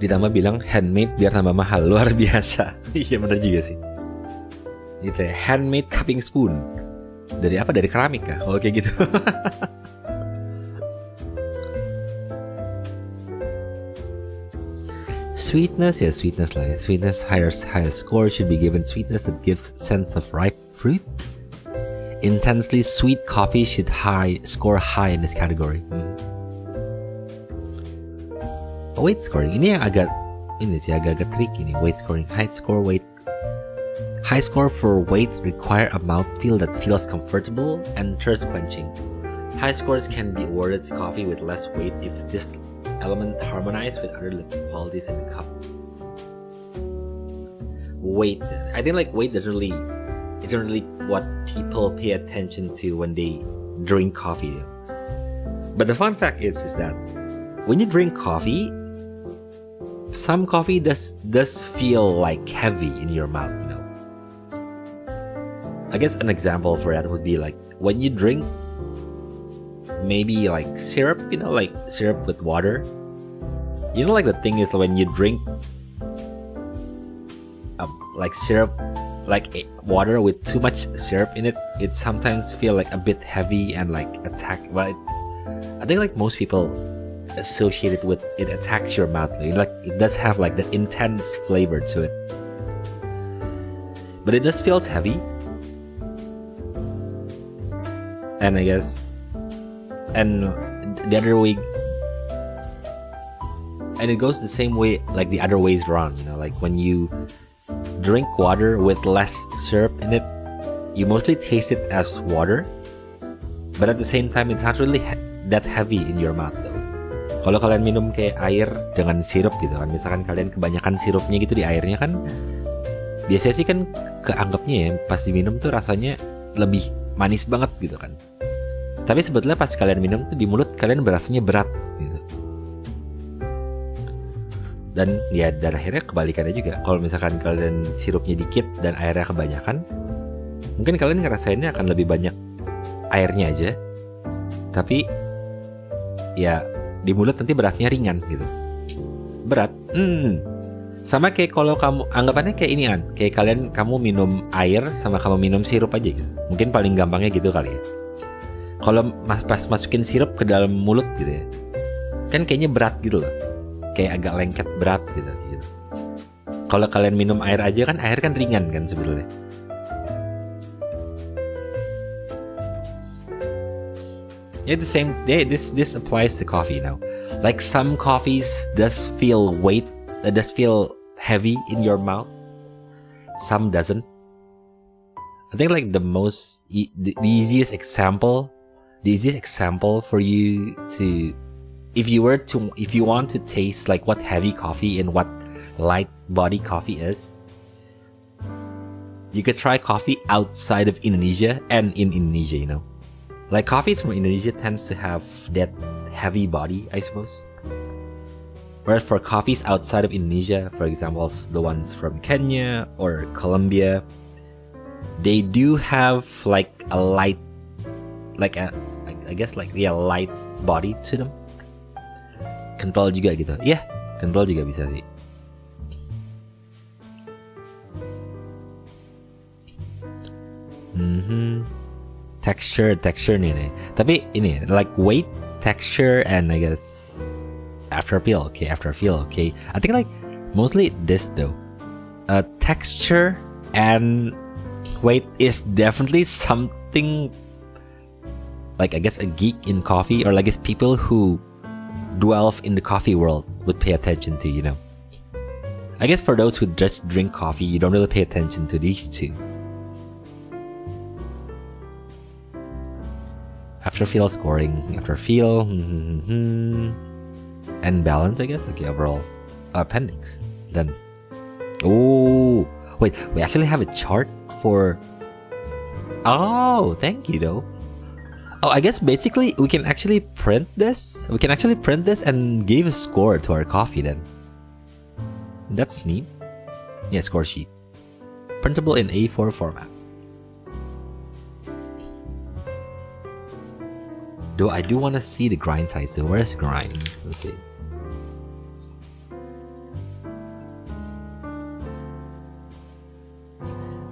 Ditambah bilang handmade biar tambah mahal. Luar biasa. Iya bener juga sih. Gitu ya, handmade cupping spoon. Dari apa? Dari keramik kah? Oh kayak gitu. Sweetness lah ya. Sweetness, higher score should be given sweetness that gives sense of ripe fruit. Intensely sweet coffee should score high in this category. Weight scoring ini yang agak tricky nih. Weight scoring, high score for weight require a mouthfeel that feels comfortable and thirst quenching. High scores can be awarded to coffee with less weight if this element harmonizes with other liquid qualities in the cup. Weight, I think like weight isn't really what people pay attention to when they drink coffee. But the fun fact is that when you drink coffee, some coffee does feel like heavy in your mouth, I guess an example for that would be like when you drink maybe like syrup, like syrup with water. Like the thing is when you drink like syrup, like water with too much syrup in it, it sometimes feel like a bit heavy and like attack. But I think like most people associated with it attacks your mouth. Like it does have like that intense flavor to it, but it just feels heavy. And I guess, and the other way, and it goes the same way like the other ways around. Like when you drink water with less syrup in it, you mostly taste it as water, But at the same time, it's not really that heavy in your mouth though. Kalau kalian minum kayak air dengan sirup gitu kan, misalkan kalian kebanyakan sirupnya gitu di airnya kan, biasanya sih kan keanggapnya ya pas diminum tuh rasanya lebih manis banget gitu kan. Tapi sebetulnya pas kalian minum tuh di mulut kalian berasanya berat gitu. Dan akhirnya kebalikannya juga. Kalau misalkan kalian sirupnya dikit dan airnya kebanyakan, mungkin kalian ngerasainnya akan lebih banyak airnya aja. Tapi ya di mulut nanti berasnya ringan gitu. Berat. Sama kayak kalau kamu anggapannya kayak ini kan, kayak kamu minum air sama kamu minum sirup aja gitu. Mungkin paling gampangnya gitu kali ya. Kalau pas masukin sirup ke dalam mulut gitu ya, kan kayaknya berat gitu loh, kayak agak lengket berat gitu. Kalau kalian minum air aja kan, air kan ringan kan sebenarnya. Yeah, the same. Yeah, this applies to coffee now. Like some coffees does feel heavy in your mouth. Some doesn't. I think like the easiest example for you to, if you want to taste like what heavy coffee and what light body coffee is, you could try coffee outside of Indonesia and in Indonesia, you know. Like coffees from Indonesia tends to have that heavy body, I suppose. Whereas for coffees outside of Indonesia, for example, the ones from Kenya or Colombia, they do have like a light, light body to them. Kental juga gitu. Yeah, kental juga bisa sih. Texture nih. Tapi ini like weight, texture, and I guess after feel. Okay. I think like mostly this though. Texture and weight is definitely something like I guess a geek in coffee, or I guess people who dwell in the coffee world would pay attention to, you know. I guess for those who just drink coffee, you don't really pay attention to these two. After feel scoring, and balance, I guess. Okay, overall appendix. Then, oh wait, we actually have a chart for. Oh, thank you though. Oh, I guess basically we can actually print this. And give a score to our coffee then. That's neat. Yeah, score sheet. Printable in A4 format. Though I do want to see the grind size though. Where's the grind? Let's see.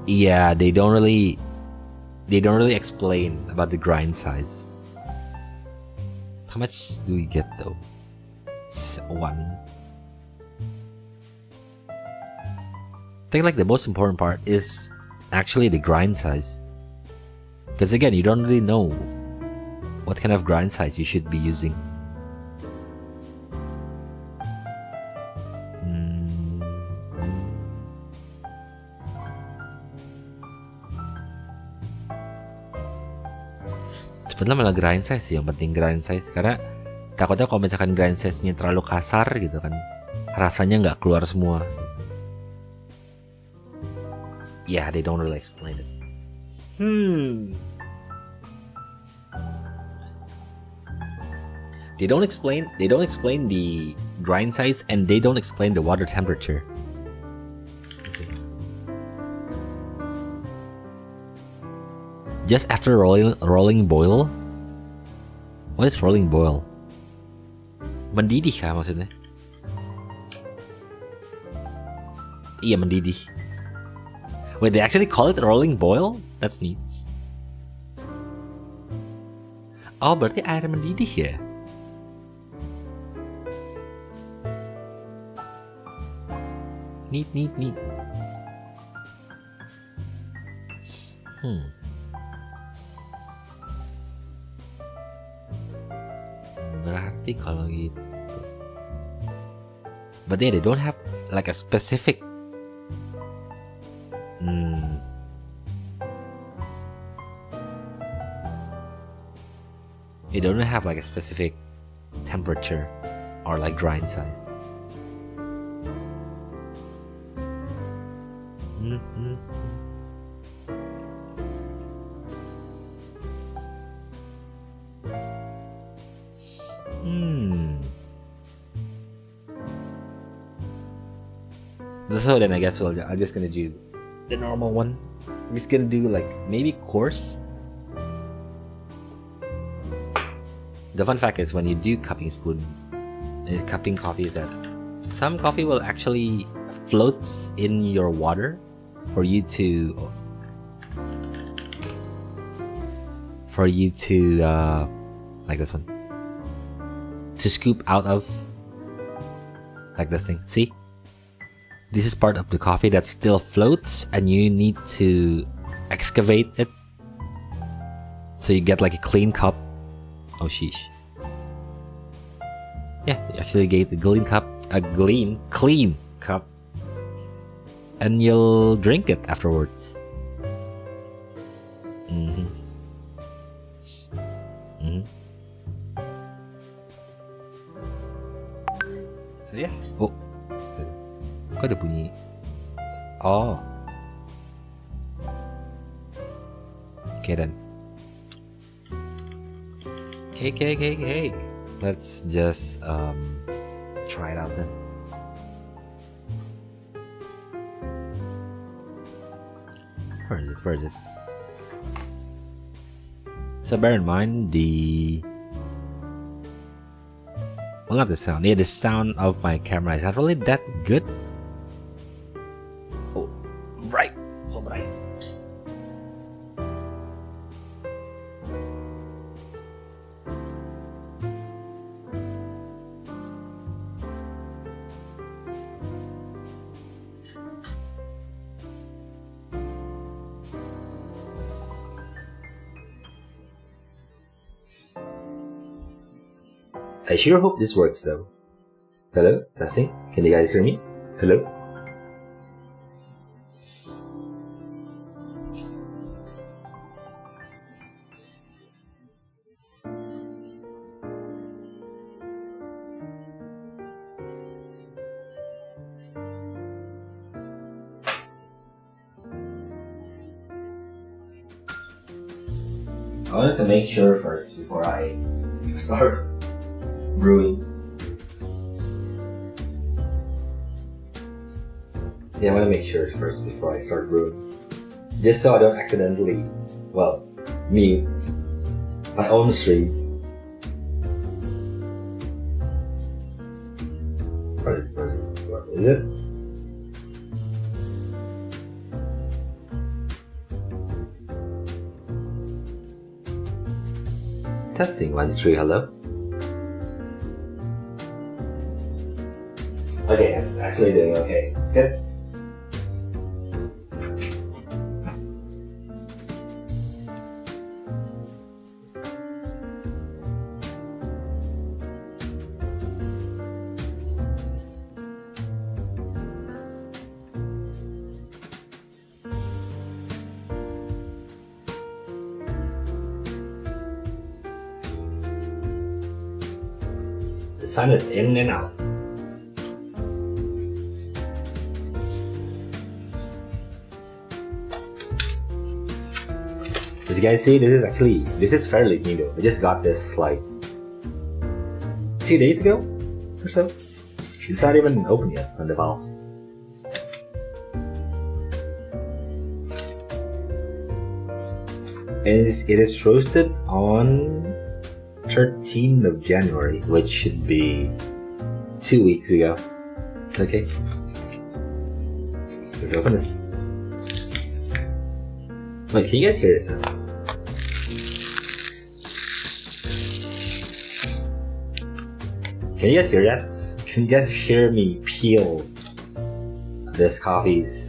Yeah, they don't really explain about the grind size. How much do we get though? 1. I think like the most important part is actually the grind size. Because again, you don't really know what kind of grind size you should be using. Sebenarnya malah grind size sih yang penting, grind size, karena takutnya kalau misalkan grind size-nya terlalu kasar gitu kan, rasanya nggak keluar semua. Yeah, they don't really explain it. They don't explain the grind size, and they don't explain the water temperature. Just after rolling boil. What is rolling boil? Mendidih kah maksudnya? Iya, mendidih. Wait, they actually call it rolling boil? That's neat. Oh, berarti air mendidih ya? Neat. Berarti kalau gitu. But yeah, they don't have like a specific. It don't have like a specific temperature or like grind size. Mm-hmm. So then I guess I'm just gonna do the normal one. I'm just gonna do like maybe coarse. The fun fact is when you do cupping spoon and cupping coffee is that some coffee will actually floats in your water for you to like this one, to scoop out of, like this thing. See? This is part of the coffee that still floats and you need to excavate it so you get like a clean cup. Oh sheesh. Yeah, you actually get a clean cup, clean cup, and you'll drink it afterwards. So yeah. Oh. Kok ada bunyi? Oh. Okay then. Okay. Let's just try it out then. Where is it? So bear in mind not the sound. Yeah, the sound of my camera is not really that good. Oh, bright. So bright. I sure hope this works though. Hello? Testing? Can you guys hear me? Hello? I wanted to make sure first before I start brewing. Yeah, I want to make sure first before I start brewing. Just so I don't accidentally, mute my own stream. What is it? Testing 1, 2, 3, hello? Okay, it's actually doing okay. Good. The sun is in and out. As you guys see, this is fairly new though. I just got this like 2 days ago or so. It's not even open yet on the valve. And it is roasted on 13th of January, which should be 2 weeks ago. Okay. Let's open this. Wait, can you guys hear this? Can you guys hear that? Can you guys hear me peel this coffee's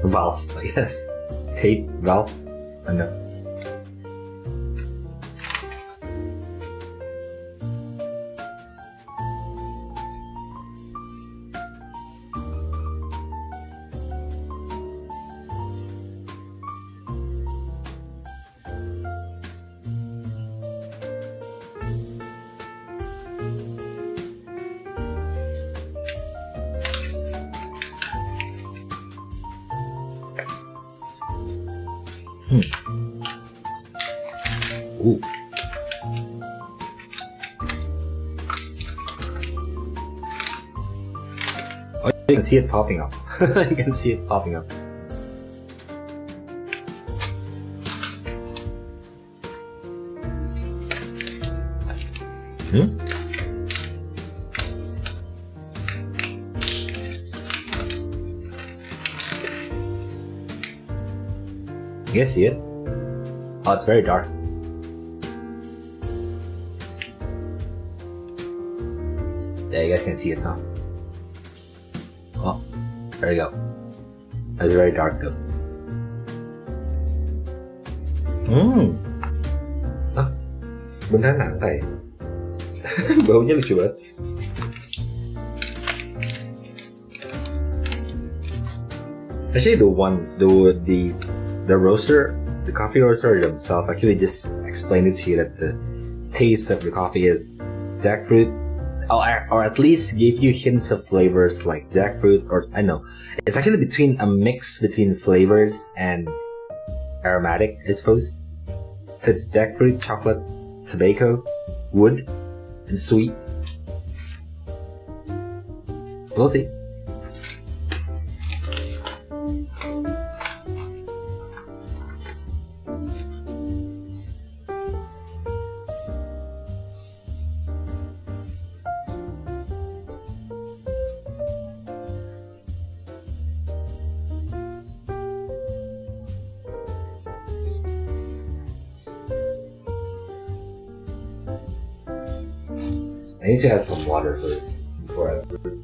valve, I guess? Tape valve? I don't know. Ooh. Oh, you can see it popping up. You can see it popping up. You guys see it? Oh, it's very dark. Yeah, you guys can see it now. Oh, there you go. It's very dark though. Beneran nangka ya? Baunya lucu banget. Actually, the roaster, the coffee roaster themselves actually just explained it to you that the taste of the coffee is jackfruit, or at least gave you hints of flavors like jackfruit, or I know it's actually between a mix between flavors and aromatic, I suppose. So it's jackfruit, chocolate, tobacco, wood, and sweet. We'll see. I need to add some water first before I brew.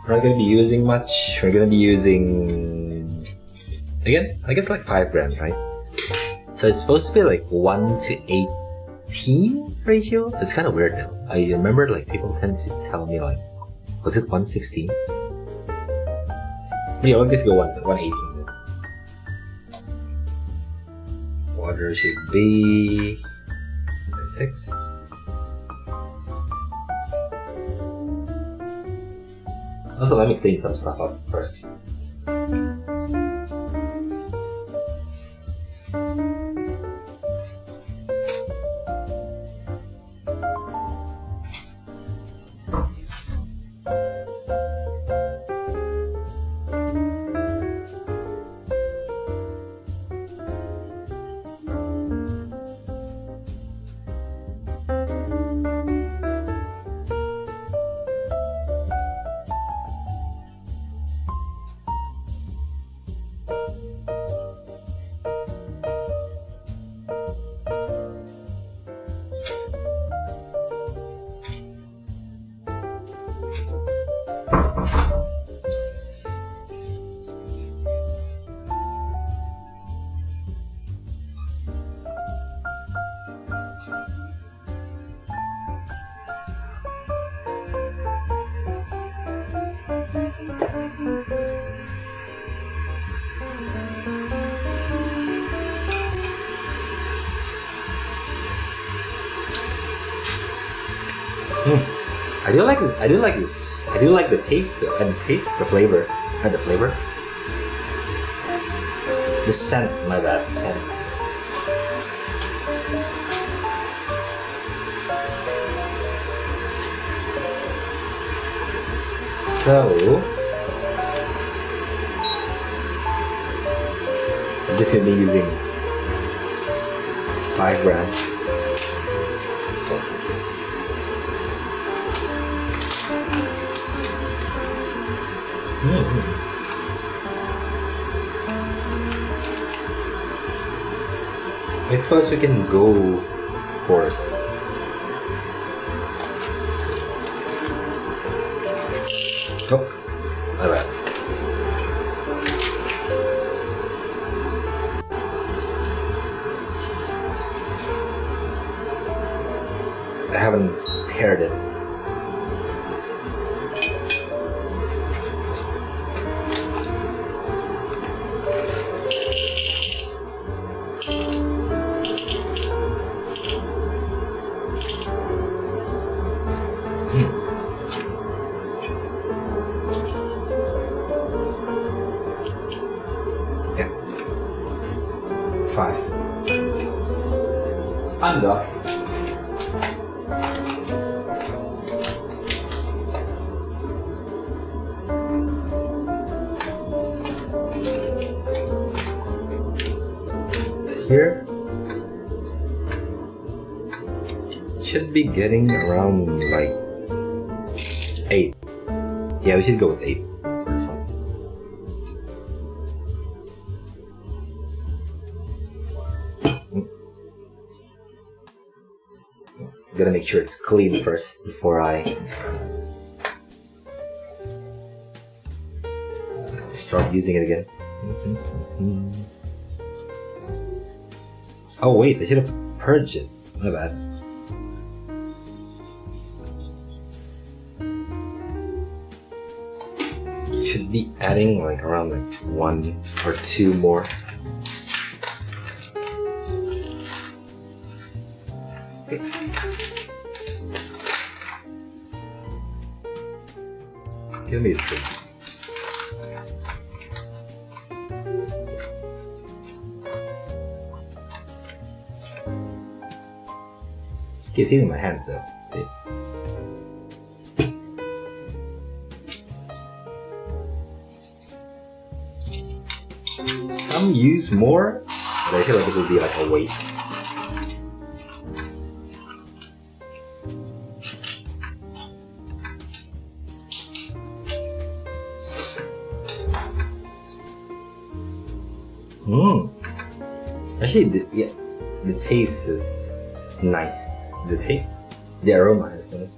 We're not going to be using much. We're going to be using, again, I guess like 5 grams, right? So it's supposed to be like 1:18 ratio. It's kind of weird though. I remember like people tend to tell me like, was it 1:16? Yeah, I'll just go 1:18. Water should be 6. Also, let me clean some stuff up first. I do like this. I do like this. I do like the taste and the flavor, and the flavor. The scent, my bad, scent. So I'm just gonna be using 5 grams. I suppose we can go course. Oh, my bad. I haven't paired it. Yeah. 5. Under. Here should be getting around like 8. Yeah, we should go with 8. That's fine. Gotta make sure it's clean first before I start using it again. Oh wait, I should have purged it. My bad. Should be adding like around like 1 or 2 more. Okay. Give me a drink. It's hitting my hands though. See? Some use more, but I feel like it would be like a waste. Actually, the taste is nice. The aroma is nice.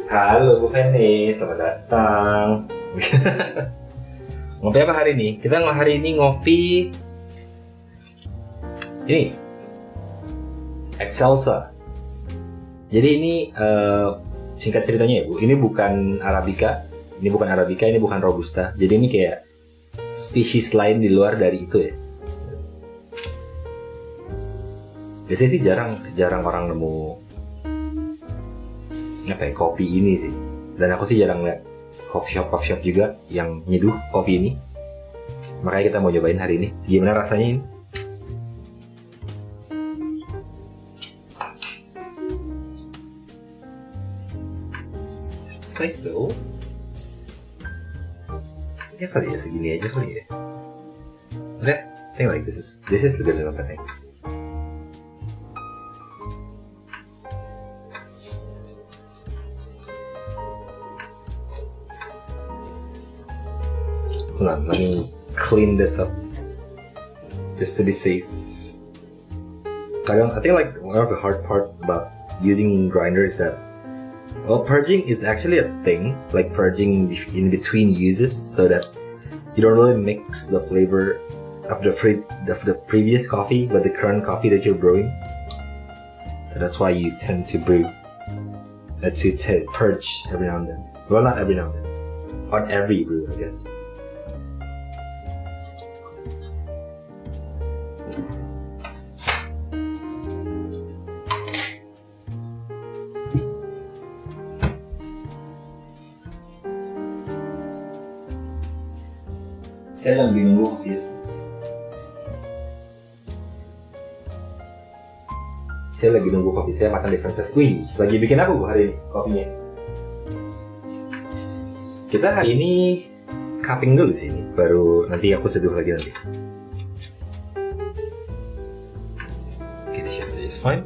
Halo Bu Feni, selamat datang. Ngopi apa hari ini? Kita hari ini ngopi ini Excelsa. Jadi ini singkat ceritanya ya Bu, ini bukan Arabica, ini bukan Robusta. Jadi ini kayak spesies lain di luar dari itu ya. Biasanya sih jarang orang nemu apa ya, kopi ini sih. Dan aku sih jarang lihat coffee shop juga yang nyeduh kopi ini. Makanya kita mau cobain hari ini. Gimana rasanya ini? It's nice though. Ya kali ya, segini aja kali ya. Udah, I think like this is good enough I think. Hold on, let me clean this up just to be safe. I think like one of the hard part about using grinder is that, well, purging is actually a thing, like purging in between uses so that you don't really mix the flavor of the previous coffee with the current coffee that you're brewing. So that's why you tend to brew, to purge every now and then. Well, not every now and then. On every brew, I guess. Saya lagi nunggu kopi. Saya makan di French. Wih, lagi bikin apa Bu hari ini kopinya? Kita hari ini cupping dulu sini, baru nanti aku seduh lagi nanti. Okay, this is fine.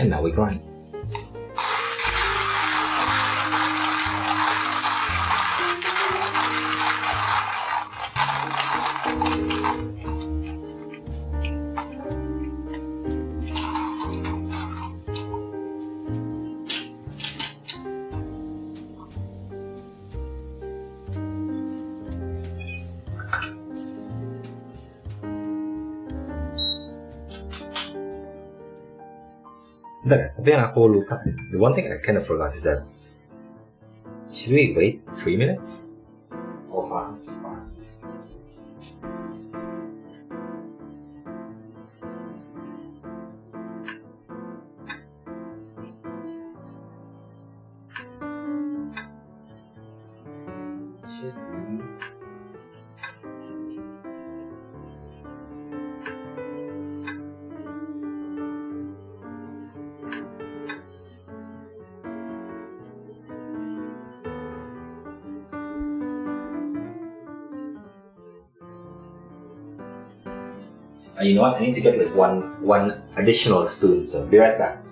And now we grind. Bentar, tapi yang aku lupa, the one thing I kind of forgot is that should we wait 3 minutes? Oh, fine. Should we? You know what? I need to get like one additional spoon, so be right back.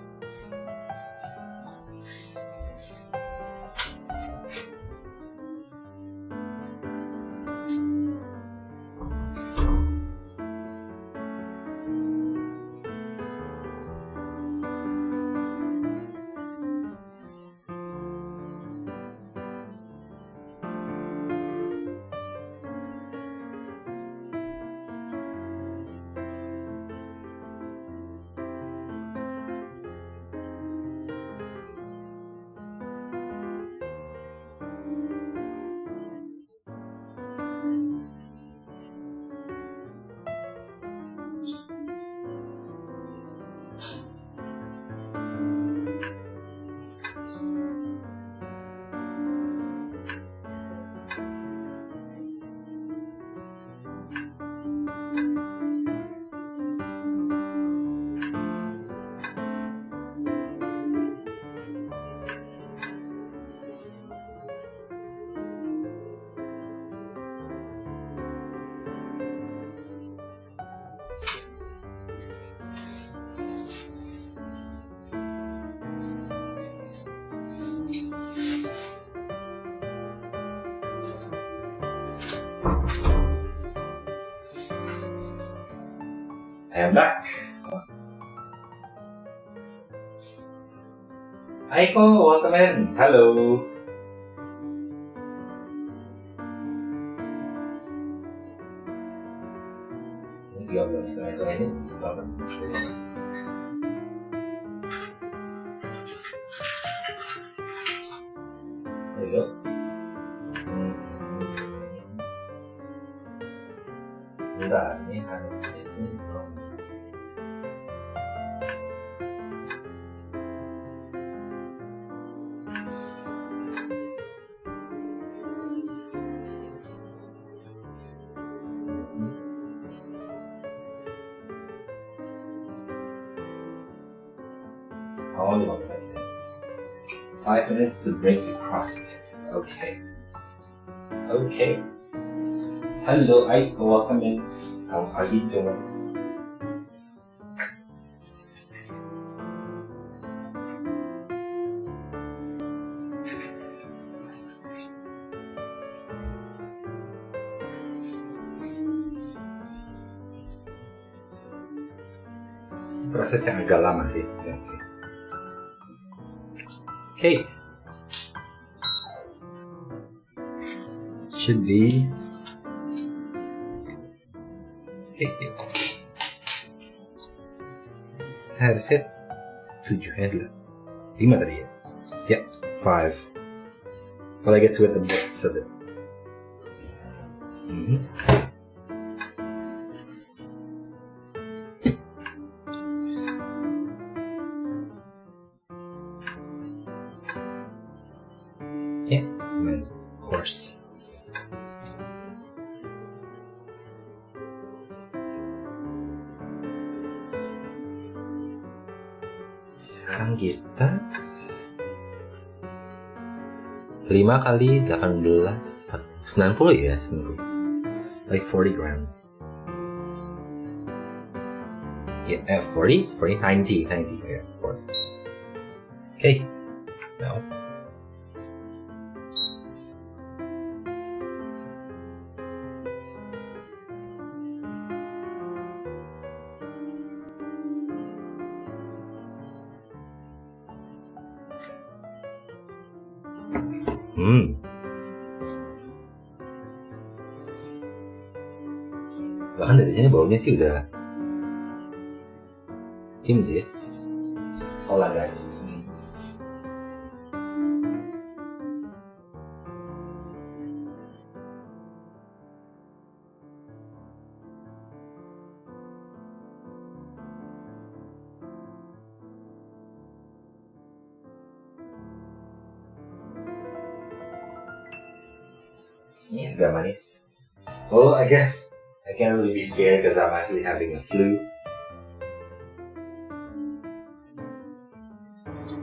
I am back. Aiko, welcome in. Hello. Ini juga belum bisa ini. Hello. Bentar, ini harus ini belum. Only 1 minute. 5 minutes to break the crust. Okay. Okay. Hello, Aiko, welcome in. How are you doing? Proses yang agak lama sih. Okay. Should be. Okay. Harusnya 7 handle. 5 tadi ya? Yeah, 5. Well, I guess with the bits of it. Yeah, and of course. Sekarang kita 5 kali 18 90 ya, 90. Like 40 grams. Yeah, 40, 90, yeah, 40. Okay, now. Bahkan dari sini baunya sih udah cium sih ya. Hola guys. Ini agak manis. Well, I guess I can't really be fair because I'm actually having a flu.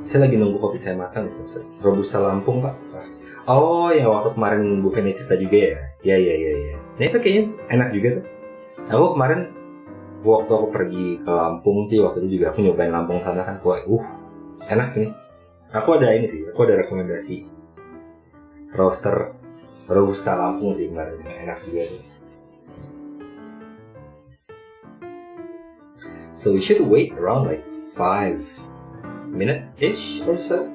Saya lagi nunggu kopi saya matang. Robusta Lampung, Pak. Oh, yang waktu kemarin Bu Feni cerita juga ya? Iya. Nah itu kayaknya enak juga tuh. Aku kemarin waktu aku pergi ke Lampung sih, waktu itu juga aku nyobain Lampung sana kan. Enak nih. Aku ada rekomendasi roaster Robusta Lampung sih kemarin, enak juga tuh. So we should wait around like 5-minute-ish or so.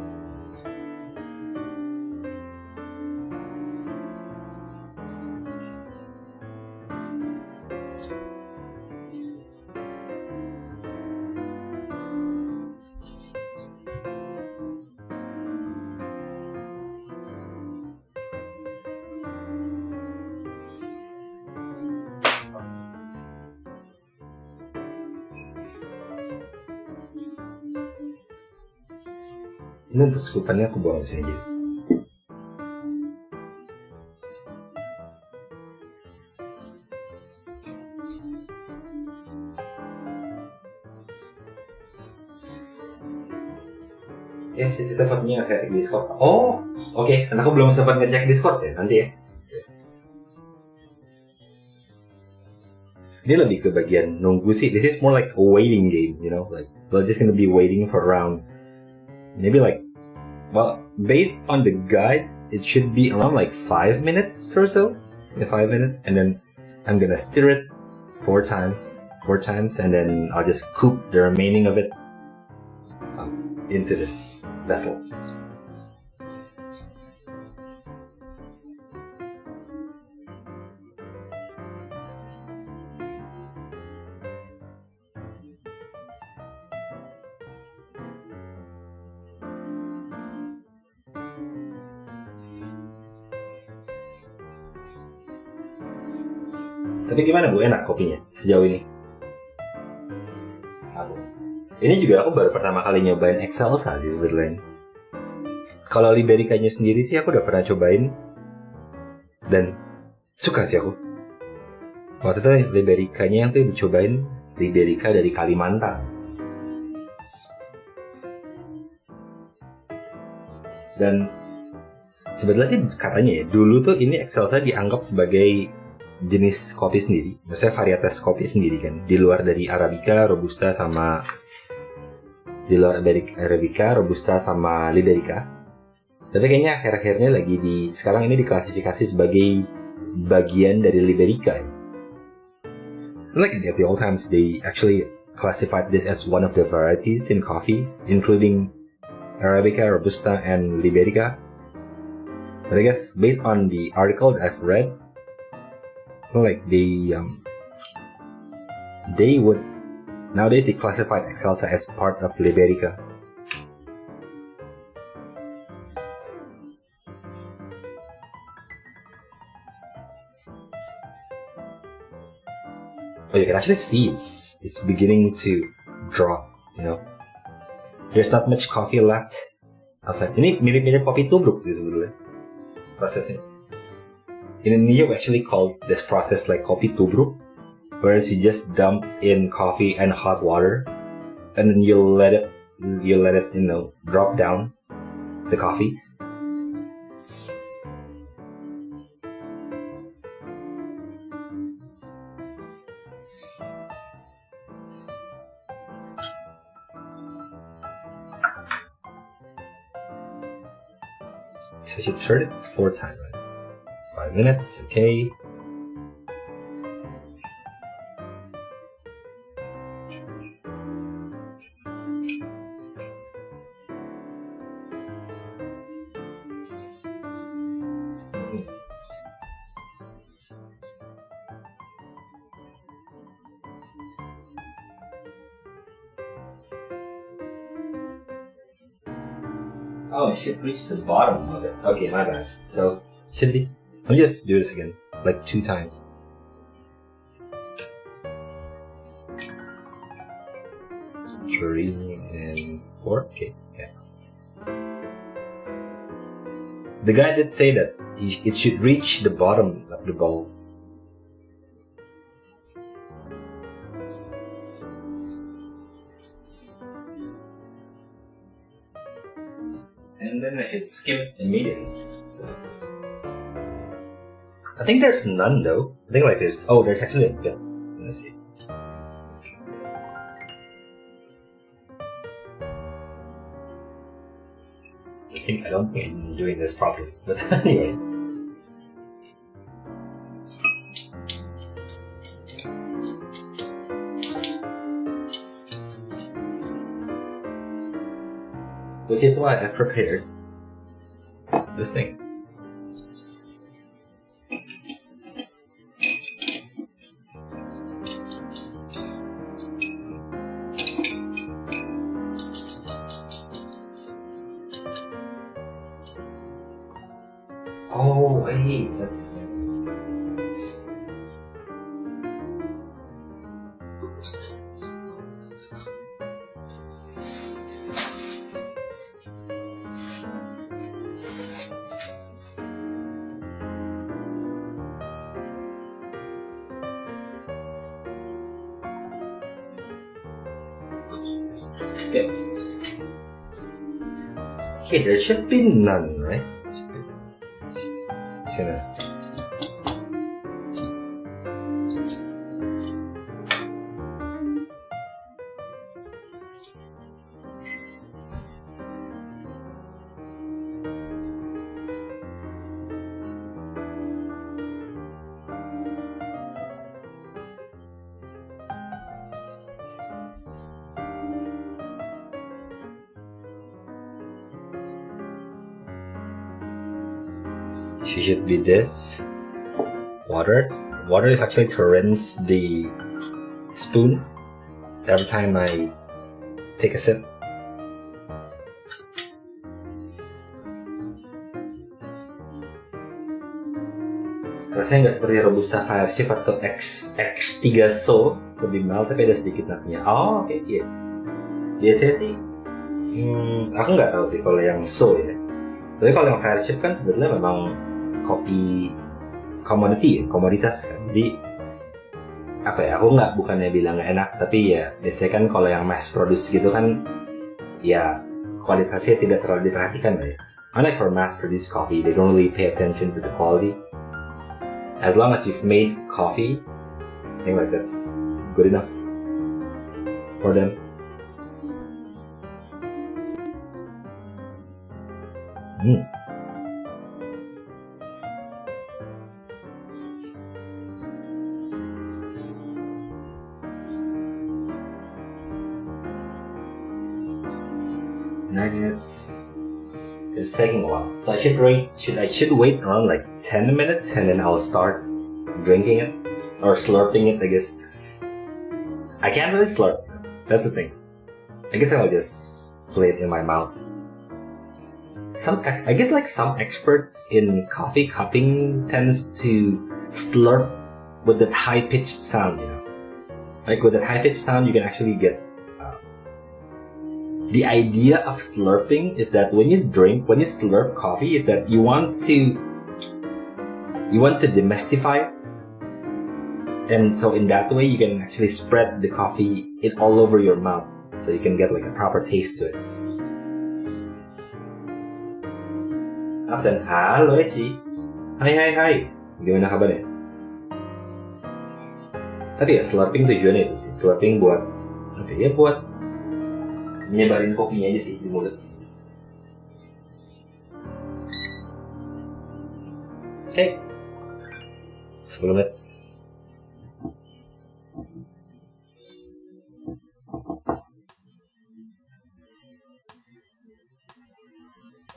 Ini untuk skupannya aku buang di sini aja. Yes, itu fotonya saya cek di Discord. Oh, oke. Nanti aku belum sempat ngecek Discord ya, nanti ya. Dia lebih ke bagian nunggu sih. This is more like a waiting game, you know, like we're just gonna be waiting for around maybe like, well, based on the guide, it should be around like 5 minutes or so. 5 minutes, and then I'm gonna stir it 4 times, and then I'll just scoop the remaining of it into this vessel. Tapi gimana Bu, enak kopinya sejauh ini? Ini juga aku baru pertama kali nyobain Excelsa sih sebenarnya. Kalau Libericanya sendiri sih aku udah pernah cobain dan suka sih aku. Waktu itu Libericanya yang tuh dicobain Liberica dari Kalimantan. Dan sebenarnya sih katanya ya, dulu tuh ini Excelsa dianggap sebagai jenis kopi sendiri, maksudnya varietas kopi sendiri kan, di luar dari Arabica, Robusta sama Liberica. Tapi kayaknya akhir-akhirnya sekarang ini diklasifikasi sebagai bagian dari Liberica. Like at the old times, they actually classified this as one of the varieties in coffees, including Arabica, Robusta, and Liberica. But I guess based on the article that I've read, like they would nowadays they classified Excelsa as part of Liberica. But you can actually see it's beginning to drop, you know. There's not much coffee left outside. Ini mirip-mirip kopi tubruk sih sebenarnya prosesnya. In Indonesia, we actually call this process like kopi tubruk, whereas you just dump in coffee and hot water, and then you let it, drop down the coffee. I should start it 4 times. Right? 5 minutes, okay. Oh, it should reach the bottom of it. Okay, my bad. So, should be. Let me just do this again. Like 2 times. Three and 4. Okay, yeah. The guy did say that it should reach the bottom of the bowl. And then I should skim it immediately. So I think there's none though. I think like there's actually a bit. Let's see. I don't think I'm doing this properly. But anyway. Which is why I prepared this thing. Oh wait, that's the thing. Okay. Okay, there should be none, right? Just gonna. She should be this. Water. Water is actually to rinse the spoon every time I take a sip. Rasanya nggak seperti Robusta Fireship atau X3 So, lebih mild tapi ada sedikit nutnya. Oh, oke, iya. Biasanya sih, aku nggak tahu sih kalau yang So ya. Tapi kalau yang Fireship kan sebenarnya memang kopi komoditas kan. Jadi apa ya, aku bukannya bilang gak enak, tapi ya biasanya kan kalau yang mass produce gitu kan ya kualitasnya tidak terlalu diperhatikan lah ya. Unlike for mass produced coffee, they don't really pay attention to the quality. As long as you've made coffee, I think like that's good enough for them. It's taking a while, so I should wait around like 10 minutes and then I'll start drinking it or slurping it. I guess I can't really slurp. That's the thing. I guess I'll just play it in my mouth. I guess like some experts in coffee cupping tends to slurp with that high-pitched sound, you know. Like with that high-pitched sound, you can actually get. The idea of slurping is that when you slurp coffee, is that you want to demystify it, and so in that way you can actually spread the coffee all over your mouth, so you can get like a proper taste to it. Absen, halo Eci. Hai. Gimana kabarnya? Tapi ya slurping tujuannya itu sih. Slurping buat buat nyebarin kopinya aja sih di mulut. Oke. 10 menit.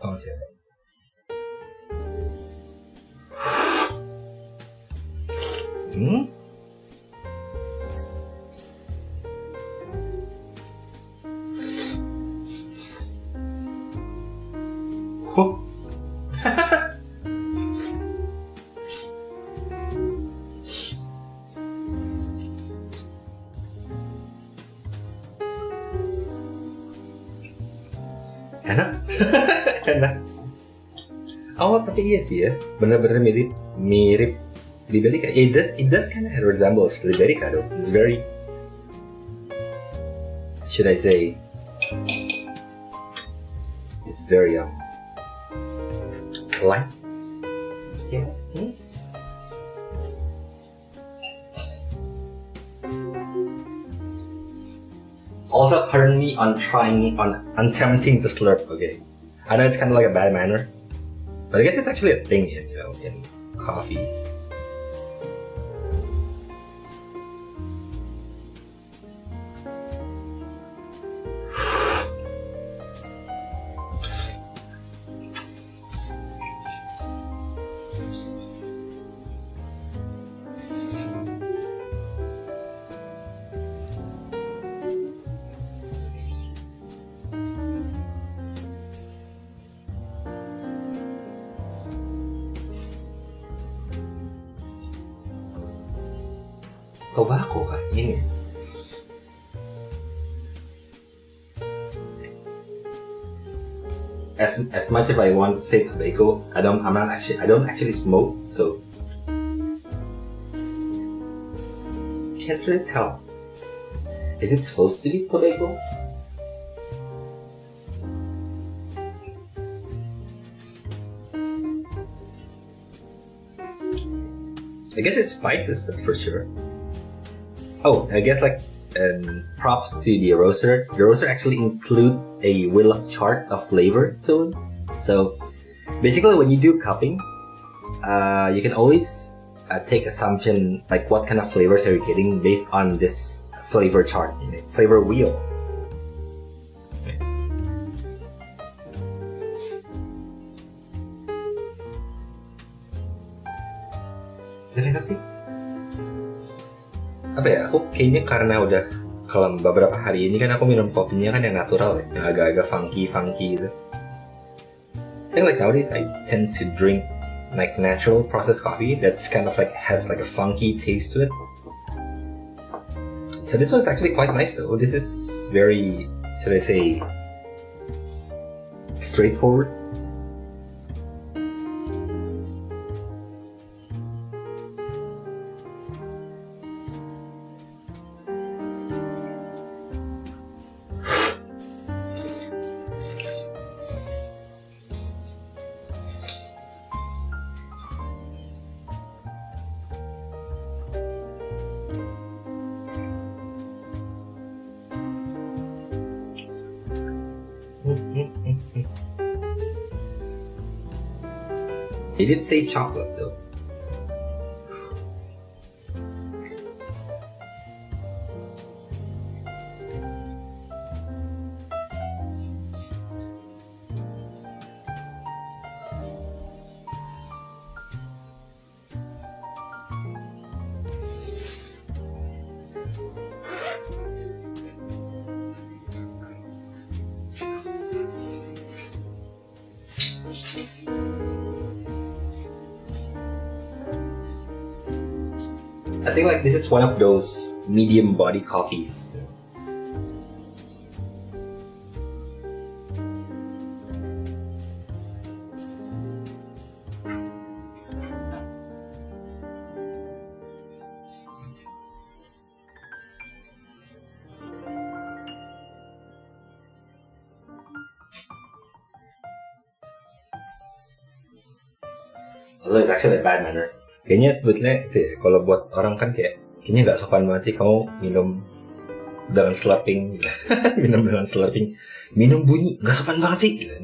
Oh, masih ada. Enak. Enak. Oh, tapi iya sih ya, bener-bener mirip Liberica. It does kind of resembles Liberica though. It's very, should I say, it's very light. Yeah. Also, pardon me on attempting to slurp. Okay, I know it's kind of like a bad manner, but I guess it's actually a thing in coffees. Tobacco kah? Ini. As much as I want to say tobacco, I don't actually smoke, so can't really tell. Is it supposed to be tobacco? I guess it's spices, that's for sure. Oh, I guess props to the roaster. The roaster actually include a wheel of chart of flavor to it. So basically when you do cupping, you can always take assumption like what kind of flavors are you getting based on this flavor chart, flavor wheel. Okay. Enak sih. Apa ya, aku kayaknya karena udah kalau beberapa hari ini kan aku minum kopinya kan yang natural ya, yang agak-agak funky gitu. I think like nowadays I tend to drink like natural processed coffee that's kind of like has like a funky taste to it. So this one's actually quite nice though. This is very, should I say, straightforward. They did say chocolate though. I think like this is one of those medium body coffees. Although it's actually a bad manner. Kayaknya sebetulnya itu ya, kalau buat orang kan kayaknya nggak sopan banget sih kamu minum dengan slurping gitu. minum bunyi nggak sopan banget sih gitu.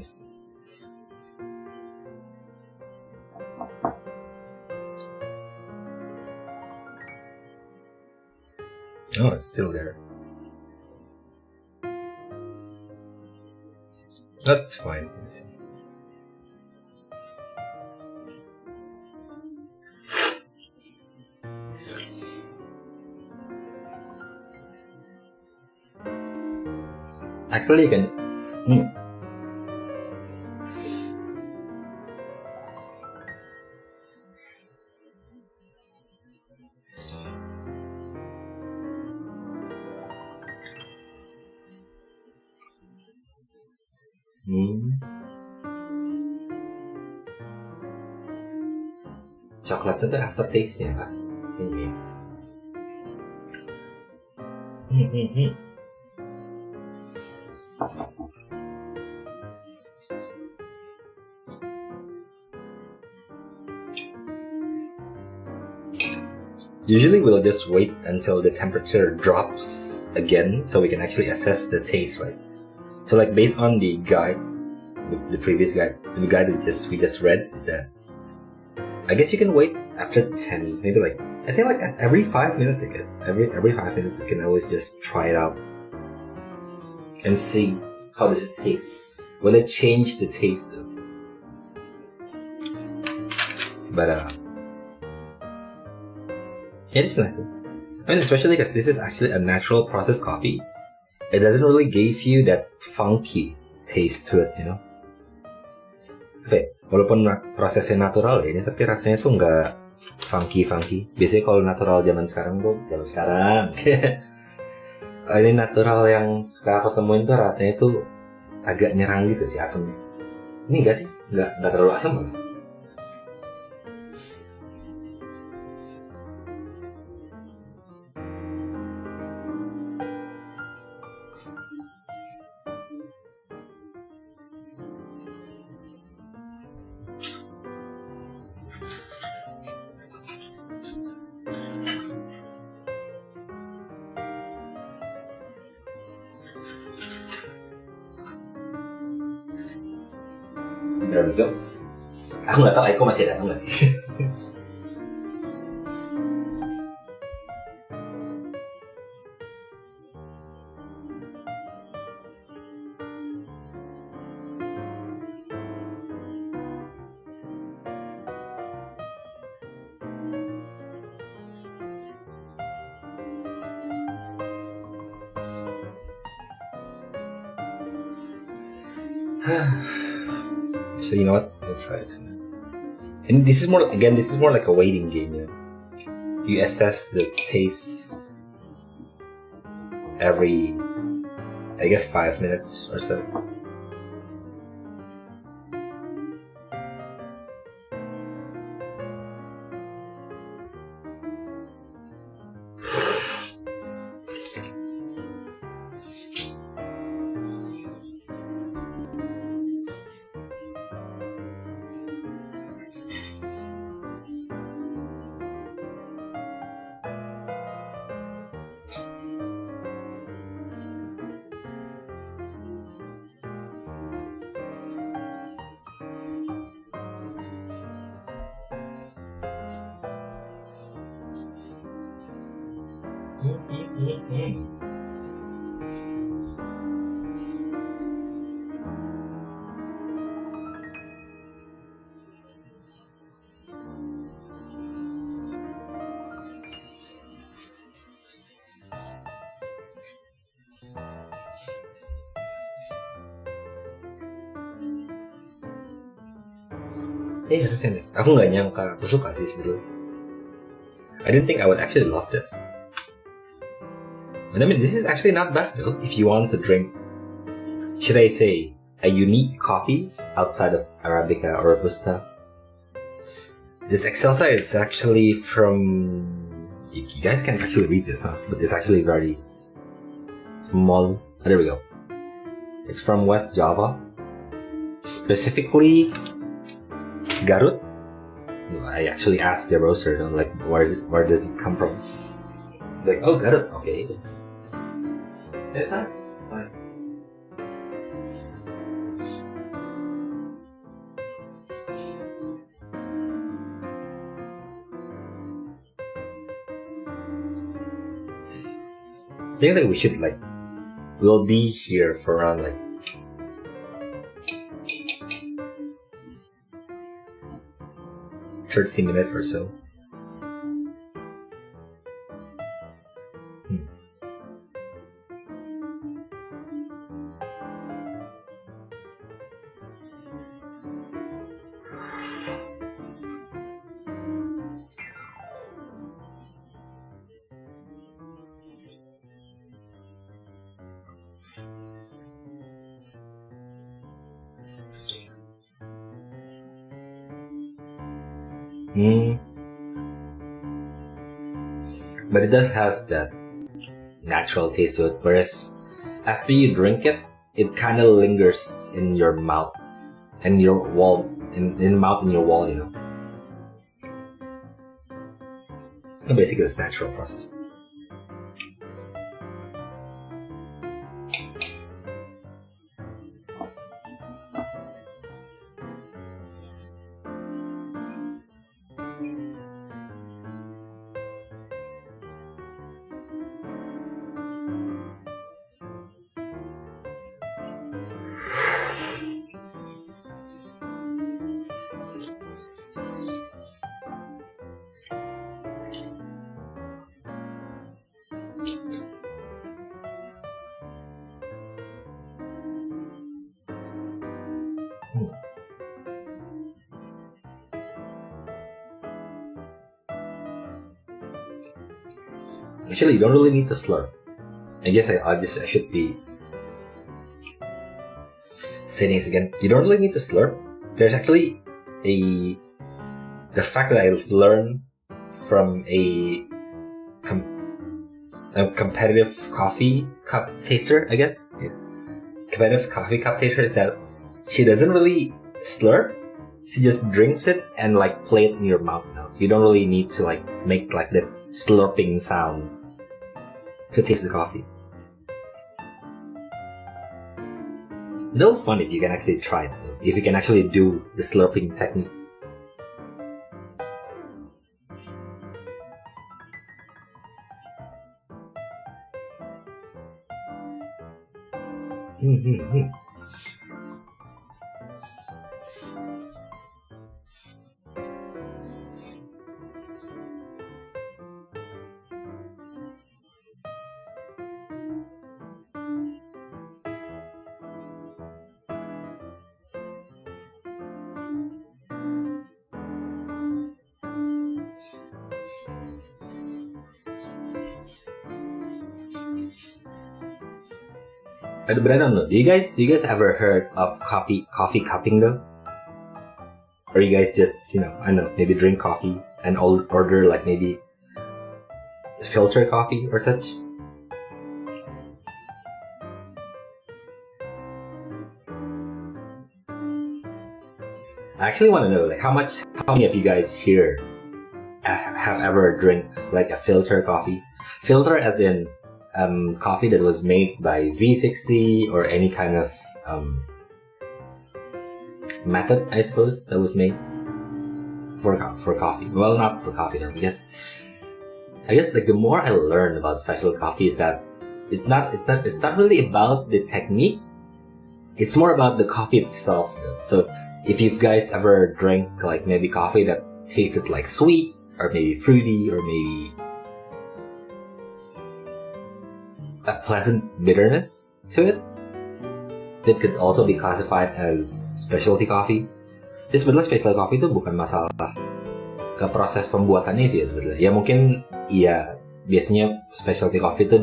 Oh, it's still there. That's fine. Actually, you can. Coklat itu aftertaste-nya, Pak. Ini. Usually we'll just wait until the temperature drops again so we can actually assess the taste, right? So like based on the guide, the previous guide, the guide that we just read is that I guess you can wait after 10, maybe like, I think like every 5 minutes, I guess. Every 5 minutes you can always just try it out and see how does it taste. Will it change the taste though? But it is nice. I mean, especially because this is actually a natural processed coffee. It doesn't really give you that funky taste to it, you know. Oke, walaupun prosesnya natural ya ini, tapi rasanya tuh nggak funky. Biasanya kalau natural zaman sekarang, ini natural yang suka aku temuin tuh rasanya tuh agak nyerang gitu sih asamnya. Ini enggak sih, nggak terlalu asam kan? There we go. Aku nggak tahu Aiko masih datang nggak sih. So you know what? Let's try it. And this is more like a waiting game. You know? You assess the taste every, I guess, 5 minutes or so. Aku nggak nyangka aku suka sih sebelum. I didn't think I would actually love this. But I mean, this is actually not bad though. If you want to drink, should I say, a unique coffee outside of Arabica or Robusta, this Excelsa is actually from. You guys can actually read this, huh? But it's actually very small. Oh, there we go. It's from West Java, specifically Garut. I actually asked the roaster, like, where does it come from? Like, oh, Garut, okay. It's nice. It's nice. think that we should we'll be here for around 30 minutes or so. But it does has that natural taste to it, whereas after you drink it, it kind of lingers in your mouth and your wall, in mouth and your wall, you know. So basically, it's natural process. Actually, you don't really need to slurp. I guess I should be saying this again. You don't really need to slurp. There's actually the fact that I've learned from a competitive coffee cup taster, I guess. Competitive coffee cup taster is that she doesn't really slurp. She just drinks it and play it in your mouth now. You don't really need to make that slurping sound to taste the coffee. That was fun if you can actually try it. If you can actually do the slurping technique. But I don't know. Do you guys ever heard of coffee cupping though? Or you guys just, I don't know, maybe drink coffee and order maybe filter coffee or such? I actually want to know how many of you guys here have ever drank a filter coffee? Filter as in coffee that was made by V60 or any kind of method, I suppose, that was made for coffee. Well, not for coffee though. I guess the more I learn about special coffee is that it's not really about the technique. It's more about the coffee itself. So if you guys ever drank maybe coffee that tasted sweet or maybe fruity or maybe a pleasant bitterness to it, that could also be classified as specialty coffee. Jadi sebenarnya specialty coffee itu bukan masalah ke proses pembuatannya sih ya sebenarnya. Ya mungkin biasanya specialty coffee itu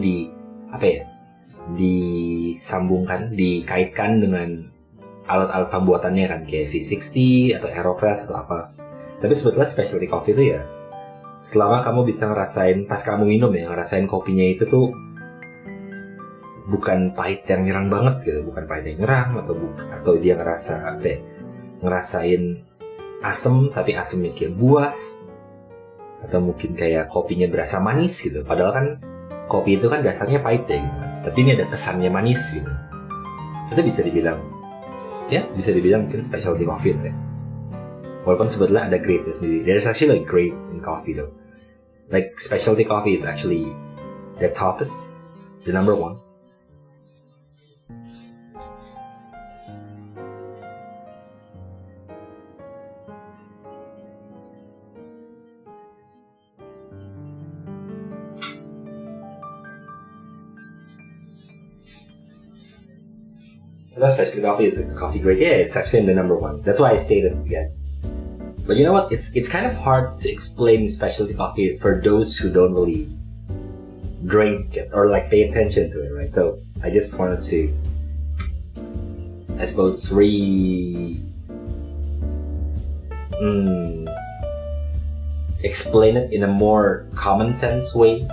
disambungkan, dikaitkan dengan alat-alat pembuatannya kan, kayak V60 atau Aeropress atau apa. Tapi sebetulnya specialty coffee itu ya, selama kamu bisa ngerasain, pas kamu minum ngerasain kopinya itu tuh bukan pahit yang nyerang banget gitu, bukan pahit yang nyerang atau dia ngerasain asem tapi asemnya kayak buah, atau mungkin kayak kopinya berasa manis gitu. Padahal kan kopi itu kan dasarnya pahit ya gitu. Tapi ini ada kesannya manis gitu. Itu bisa dibilang mungkin specialty coffee ya. Walaupun sebetulnya ada grade sendiri. There's actually grade in coffee though. Specialty coffee is actually the toppest the number one. That specialty coffee is a coffee grade. Yeah, it's actually in the number one. That's why I stated it again. But you know what? It's kind of hard to explain specialty coffee for those who don't really drink it or like pay attention to it, right? So I just wanted to, I suppose, explain it in a more common sense way.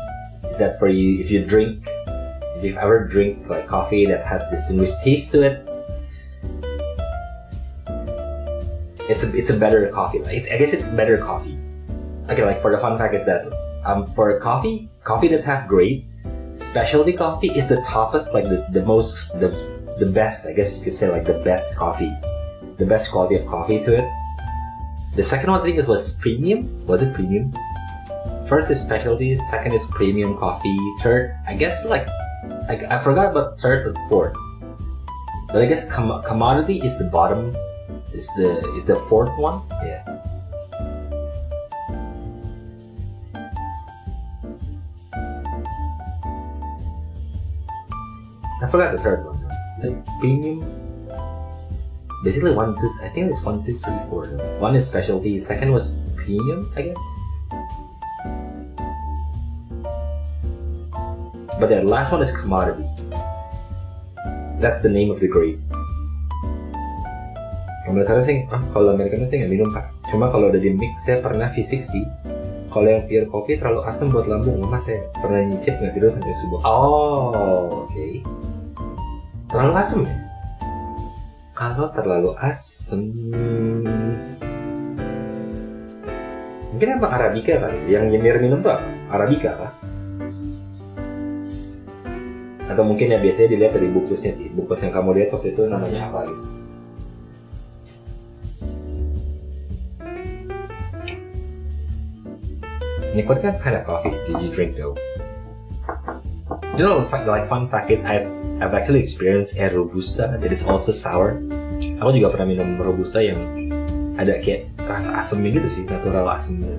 Is that for you? If you've ever drank like coffee that has distinguished taste to it, it's a better coffee. I guess it's better coffee. Okay, like for the fun fact is that for coffee that's half grade, specialty coffee is the toppest, like the best. I guess you could say like the best coffee, the best quality of coffee to it. The second one I think was premium. Was it premium? First is specialty. Second is premium coffee. Third, I guess I forgot about third or fourth. But I guess commodity is the bottom. Is the fourth one? Yeah. I forgot the third one. Is it premium? Basically 1, 2. I think it's 1, 2, 3, 4. One is specialty. Second was premium, I guess. But the last one is commodity. That's the name of the grade. Kalau Americano sih nggak minum Pak. Cuma kalau udah di mix saya pernah V60. Kalau yang pure kopi terlalu asam buat lambung. Mama saya pernah nyicip nggak tidur sampai subuh. Oh, oke. Terlalu asam ya? Kalau terlalu asam, mungkin emang Arabica kali. Yang Yemir minum tuh apa? Arabica kah? Atau mungkin ya biasanya dilihat dari bungkusnya sih. Bungkus yang kamu lihat waktu itu namanya apa gitu. Nick, what kind of coffee did you drink though? You know, like fun fact is I've actually experienced a Robusta that is also sour. Aku juga pernah minum Robusta yang ada kayak rasa asemnya gitu sih, natural asemnya.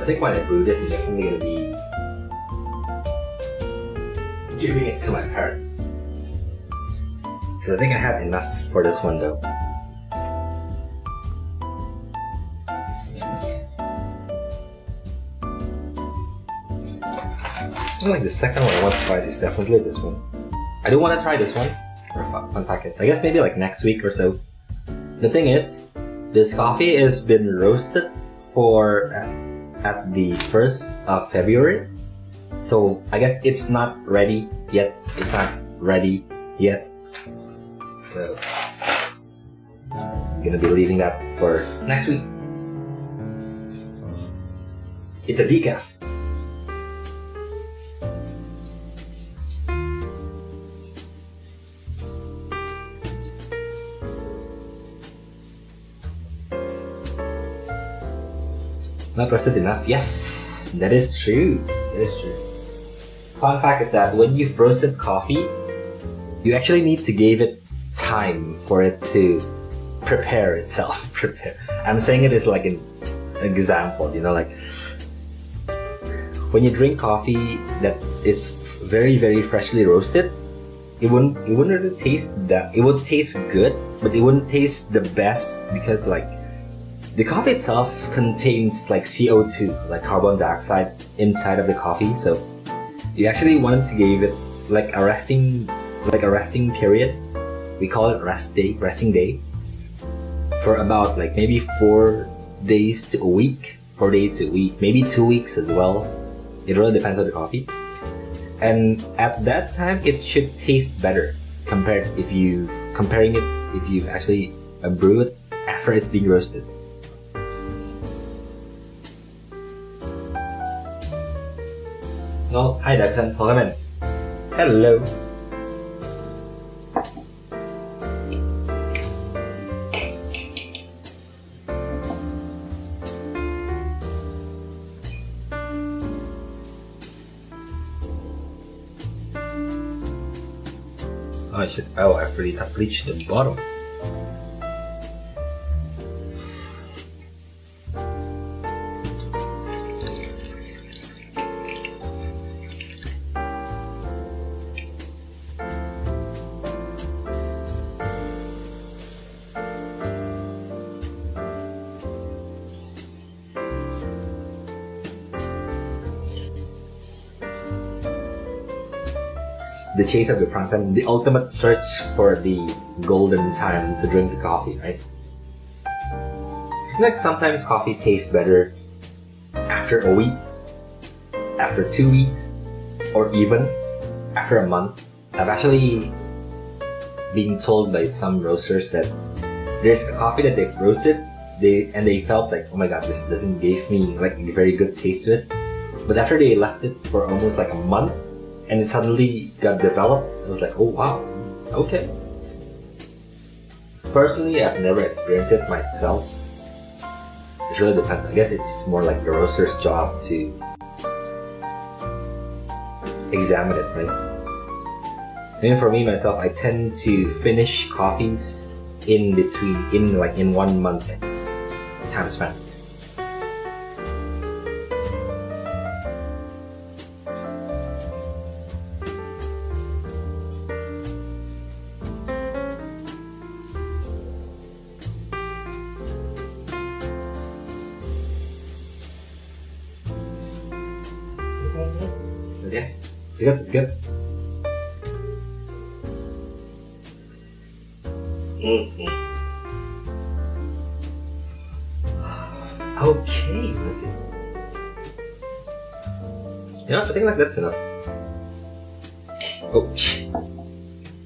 I think when I brew this, I'm definitely going to be giving it to my parents. Because I think I had enough for this one though. I like the second one I want to try is definitely this one. I do want to try this one for fun packets. I guess maybe like next week or so. The thing is, this coffee has been roasted for at the 1st of February. So I guess it's not ready yet. It's not ready yet. So I'm gonna be leaving that for next week. It's a decaf. Not roasted enough. Yes, that is true. That is true. Fun fact is that when you've roasted coffee, you actually need to give it time for it to prepare itself. I'm saying it as like an example, you know, like when you drink coffee that is very, very freshly roasted, it wouldn't really taste that. It would taste good, but it wouldn't taste the best because like the coffee itself contains like CO2, like carbon dioxide inside of the coffee, so You actually wanted to give it like a resting period. We call it resting day, for about like maybe 4 days to a week, maybe 2 weeks as well. It really depends on the coffee. And at that time, it should taste better comparing it if you've actually brewed it after it's being roasted. Oh, hi Dagson, welcome in. Hello. I've already reached the bottom. The chase of the prime time, the ultimate search for the golden time to drink the coffee, right? Like sometimes coffee tastes better after a week, after 2 weeks, or even after a month. I've actually been told by some roasters that there's a coffee that they've roasted, they felt like, oh my god, this doesn't give me like a very good taste to it. But after they left it for almost like a month, and it suddenly got developed, I was like, oh wow, okay. Personally, I've never experienced it myself. It really depends. I guess it's more like the roaster's job to examine it, right? And for me myself, I tend to finish coffees in 1 month time span. Okay, it's good. Okay, let's see. I think like that's enough. Oh,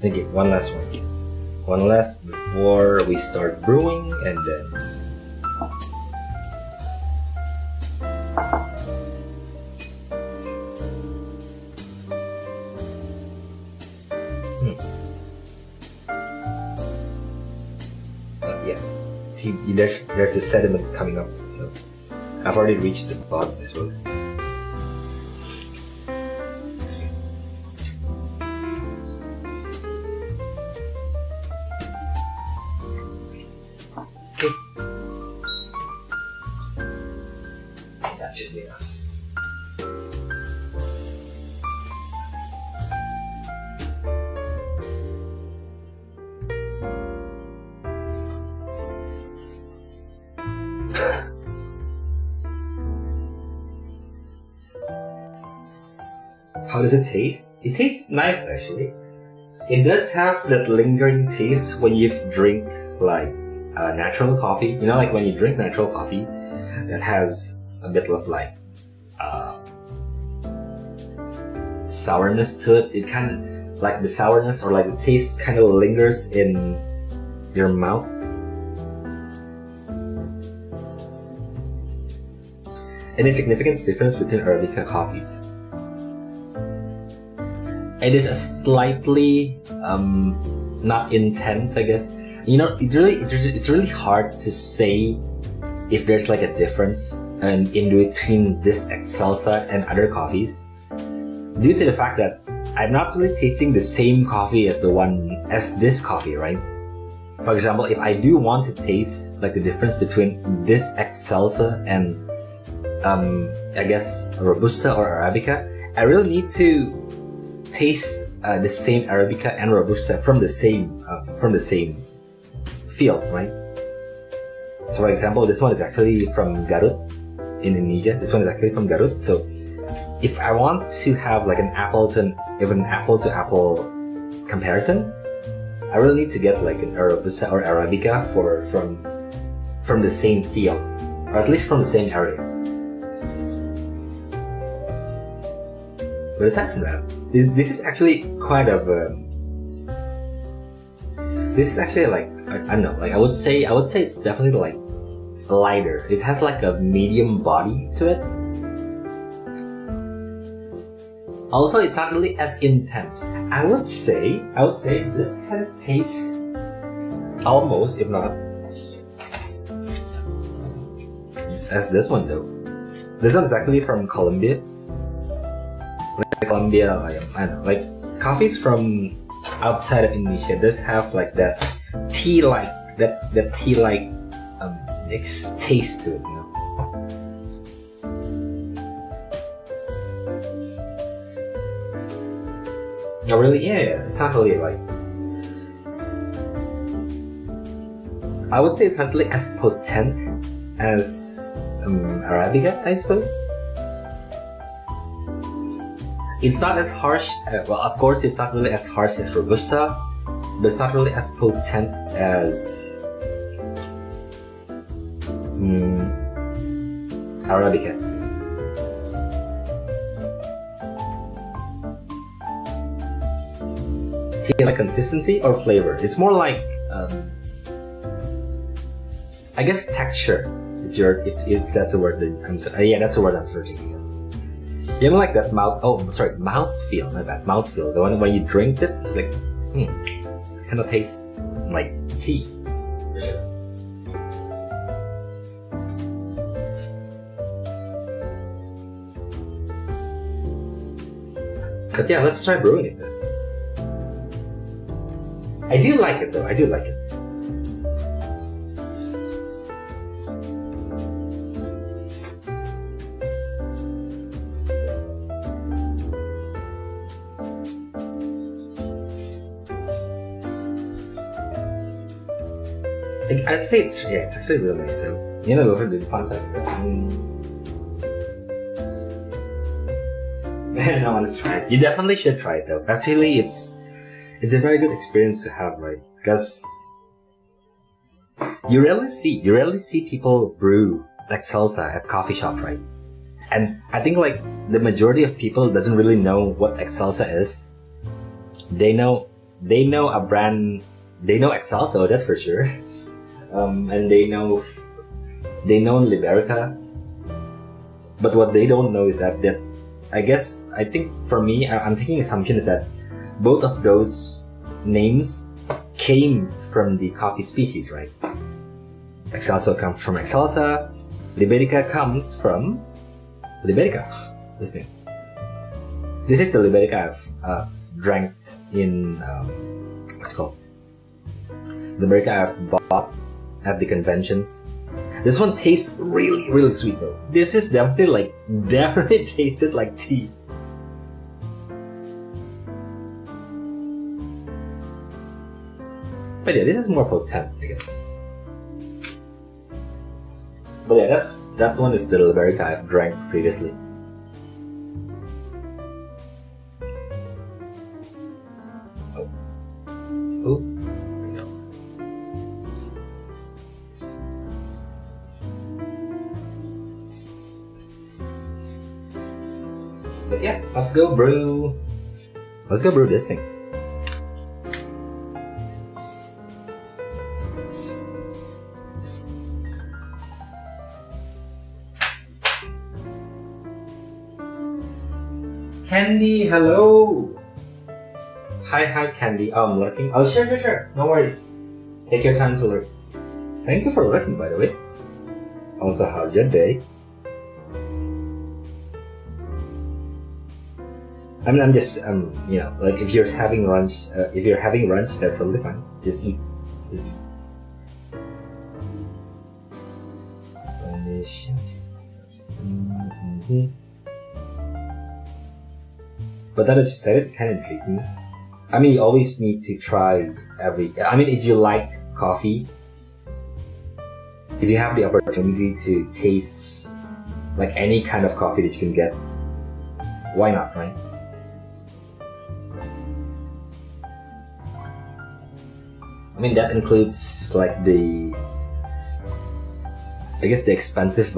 thank you. One last one. One last before we start brewing, and then yeah. See, there's the sediment coming up, so I've already reached the bottom, I suppose. Okay. That should be enough. How does it taste? It tastes nice actually. It does have that lingering taste when you drink like natural coffee. You know, like when you drink natural coffee that has a bit of like sourness to it. It kind of like the sourness or like the taste kind of lingers in your mouth. And a significant difference between Arabica coffees. It is a slightly not intense, I guess. You know, it's really hard to say if there's like a difference in between this Excelsa and other coffees, due to the fact that I'm not really tasting the same coffee as this coffee, right? For example, if I do want to taste like the difference between this Excelsa and I guess Robusta or Arabica, I really need to taste the same Arabica and Robusta from the same field, right? So for example, this one is actually from Garut in Indonesia. This one is actually from Garut. So if I want to have like an apple to apple comparison, I really need to get like an Robusta or Arabica from the same field, or at least from the same area. But aside from that, this is actually quite of this is actually like I don't know, like I would say it's definitely like lighter. It has like a medium body to it. Also, it's not really as intense. I would say this kind of tastes almost, if not, as this one though. This one is actually from Colombia. Like Colombia, I don't know, like coffees from outside of Indonesia. This have like that tea-like taste to it, you know. Oh, really? Yeah, it's not really like... I would say it's not really as potent as Arabica, I suppose. It's not as harsh, well, of course, it's not really as harsh as Robusta, but it's not really as potent as Arabica. Like consistency or flavor? It's more like I guess texture. If that's a word that comes. Yeah, that's the word I'm searching. I guess. You know, like that mouthfeel. My bad, mouthfeel. The one when you drink it, it's like, it kind of tastes like tea. For sure. But yeah, let's try brewing it then. I do like it though, I do like it. I'd say it's actually really nice though. You know, over the fun fact. Man, I want to try it. You definitely should try it though. Actually, it's a very good experience to have, right? Because you rarely see people brew like salsa at coffee shops, right? And I think like the majority of people doesn't really know what Excelsa is. They know a brand, they know Excelsa, that's for sure. And they know Liberica. But what they don't know is that I think for me, I'm taking assumption is that both of those names came from the coffee species, right? Excelsa comes from Excelsa, Liberica comes from Liberica. This is the Liberica I've drank in, what's it called? The Liberica I've bought at the conventions. This one tastes really, really sweet though. This is definitely tasted like tea. But yeah, this is more potent, I guess. But yeah, that one is the Arabica I've drank previously. Oh. But yeah, let's go brew this thing. Candy, hello! Hi, Candy. I'm lurking. Oh, sure. No worries. Take your time to lurk. Thank you for lurking, by the way. Also, how's your day? I mean, I'm just, you know, like if you're having lunch, that's totally fine. Just eat. But that I just said it kind of intrigued me. I mean, you always need to try if you like coffee, if you have the opportunity to taste like any kind of coffee that you can get, Why not, right? I mean, that includes like the expensive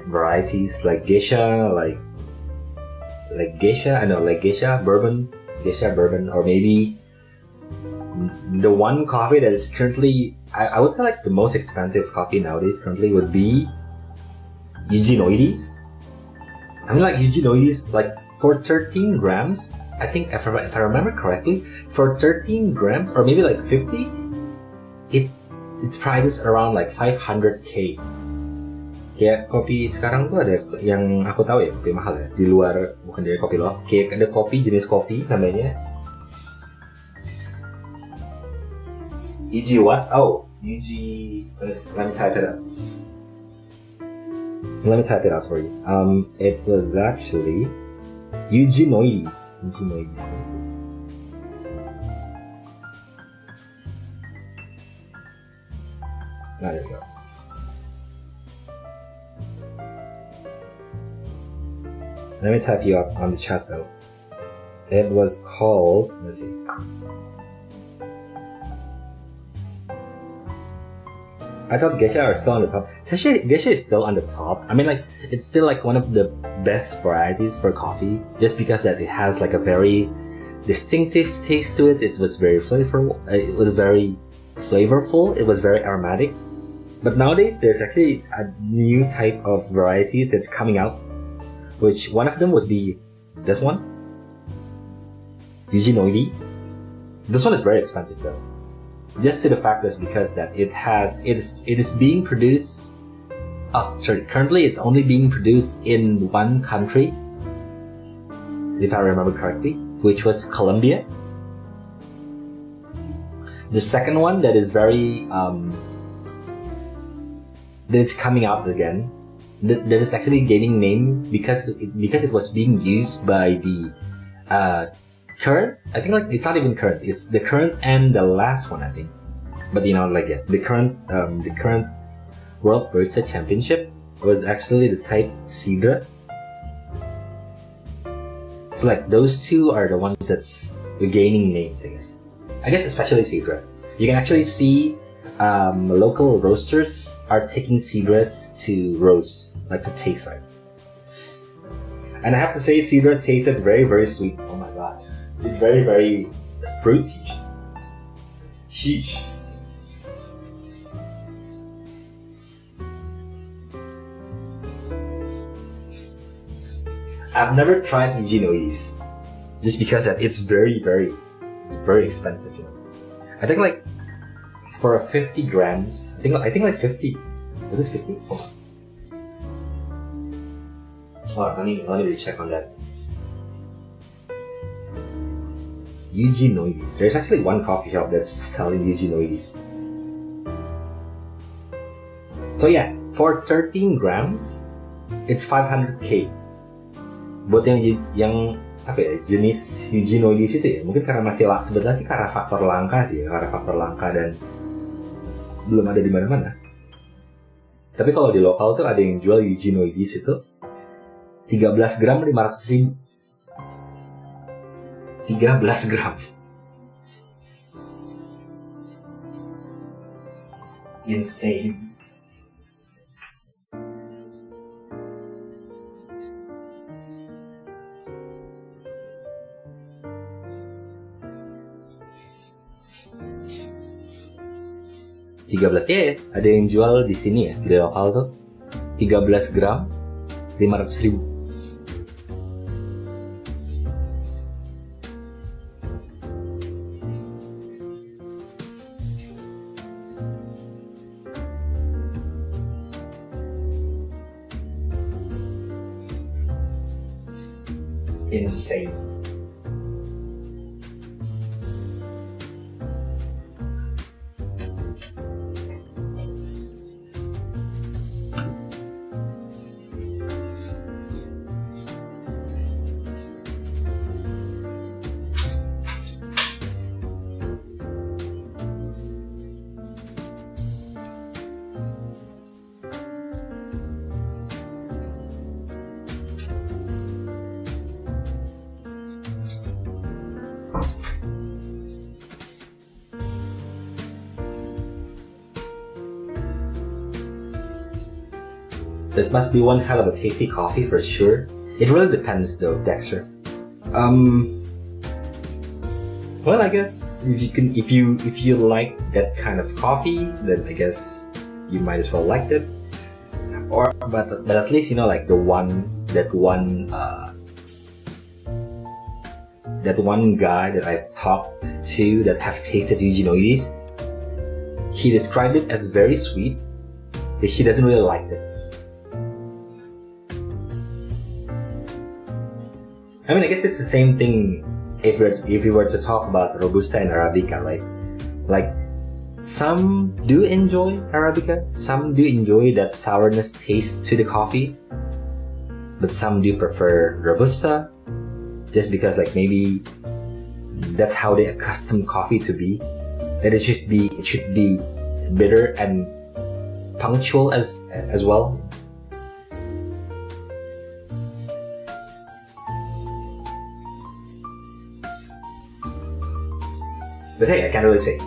varieties like geisha, like geisha. I know, like geisha bourbon, or maybe the one coffee that is currently, I would say like the most expensive coffee nowadays currently would be Eugenoides. I mean, like Eugenoides, like for 13 grams, I think if I remember correctly, for 13 grams or maybe like 50, it prices around like 500k. Kayak kopi sekarang tuh ada yang aku tahu ya, kopi mahal ya, di luar, bukan dari kopi loh. Kayak ada kopi, jenis kopi namanya EG what? Oh, EG, let me type it up. Let me type it out for you. It was actually Eugenoides. Let me see. There you go. Let me type you up on the chat though. It was called, let's see. I thought geisha are still on the top. Geisha is still on the top. I mean, like, it's still like one of the best varieties for coffee, just because that it has like a very distinctive taste to it. It was very flavorful. It was very flavorful. It was very aromatic. But nowadays, there's actually a new type of varieties that's coming out, which one of them would be this one, Eugenoides. This one is very expensive though. Just to the fact that because that it is being produced. Currently it's only being produced in one country, if I remember correctly, which was Colombia. The second one that is very that is coming out again, that is actually gaining name because it was being used by the current, I think, like, it's not even current, it's the current and the last one, I think. But you know, like, yeah, the current World Barista Championship was actually the type Sidra. So like those two are the ones that's gaining names, I guess especially Sidra. You can actually see local roasters are taking Sidras to roast, like to taste, right? And I have to say, Sidra tasted very, very sweet. Oh my gosh. It's very, very fruity. Sheesh. I've never tried Eugenoides, just because that it's very, very, very expensive. You know? I think like for a 50 grams, I think like 50. Was it 50? Hold on. Let me really check on that. Eugenoides. There's actually one coffee shop that's selling Eugenoides. So yeah, for 13 grams, it's 500k. Buat yang apa ya, jenis Eugenoides itu ya, mungkin karena masih sebenarnya sih karena faktor langka dan belum ada di mana-mana. Tapi kalau di lokal tuh ada yang jual Eugenoides itu 13 gram 500.000. 13 gram. Insane. Ya, ada yang jual di sini ya, di lokal tuh 13 gram 500.000. Insane. That must be one hell of a tasty coffee for sure. It really depends though, Dexter. Well, I guess if you like that kind of coffee, then I guess you might as well like it. But at least like that one guy that I've talked to that have tasted Eugenioides, he described it as very sweet, but he doesn't really like it. I mean, I guess it's the same thing if we were to talk about Robusta and Arabica, right? Like, some do enjoy Arabica, some do enjoy that sourness taste to the coffee, but some do prefer Robusta, just because like maybe that's how they accustom coffee to be. That it should be bitter and punctual as well. But hey, I can't really say.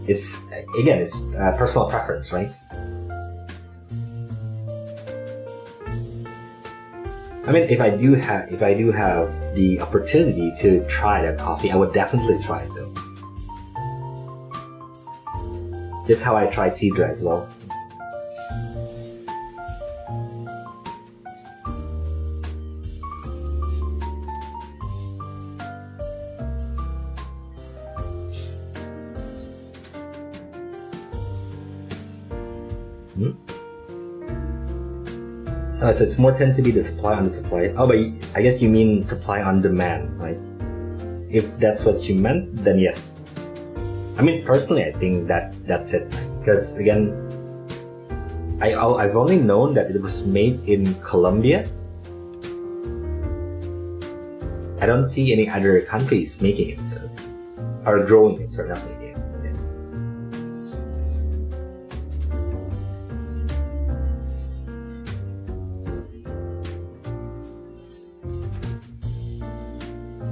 It's again, it's personal preference, right? I mean, if I do have the opportunity to try that coffee, I would definitely try it though. Just how I tried Sidra as well. So it's more tend to be the supply on the supply. Oh, but I guess you mean supply on demand, right? If that's what you meant, then yes. I mean, personally, I think that's it. Because again, I've only known that it was made in Colombia. I don't see any other countries making it, or growing it, or nothing.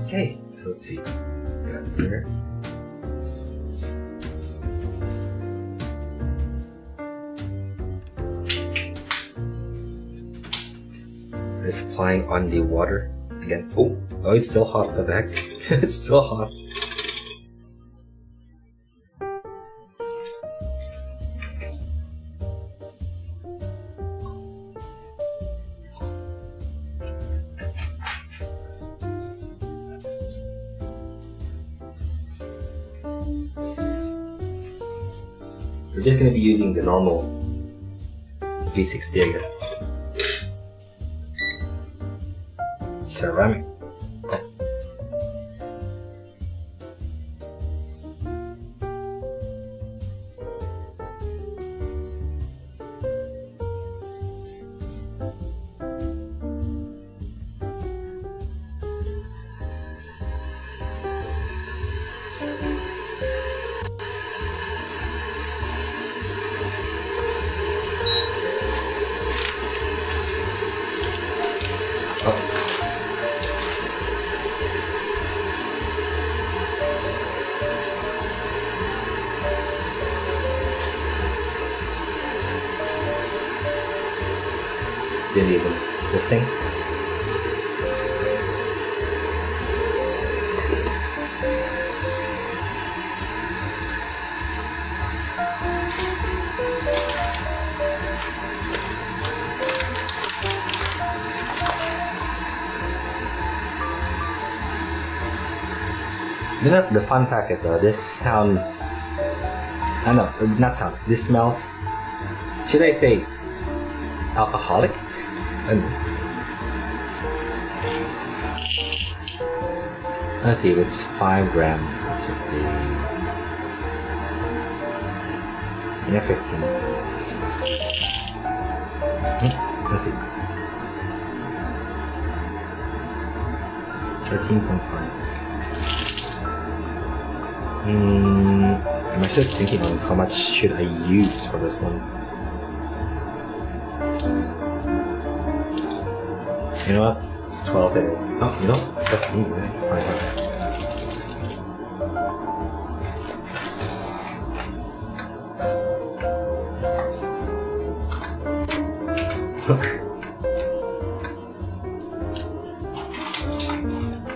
Okay, so let's see. Got here. It's applying on the water again. Oh, it's still hot. What the heck? It's still hot. We're just gonna be using the normal V60, I guess. Ceramic. This thing. The fun fact is though, this sounds, I don't know, not sounds, this smells, should I say alcoholic? Let's see, if it's 5 grams, it should be, yeah, 15. Let's see, 13.5. I'm actually thinking on how much should I use for this one. You know what? 12 it is. Oh, you know? 15, right? Fine.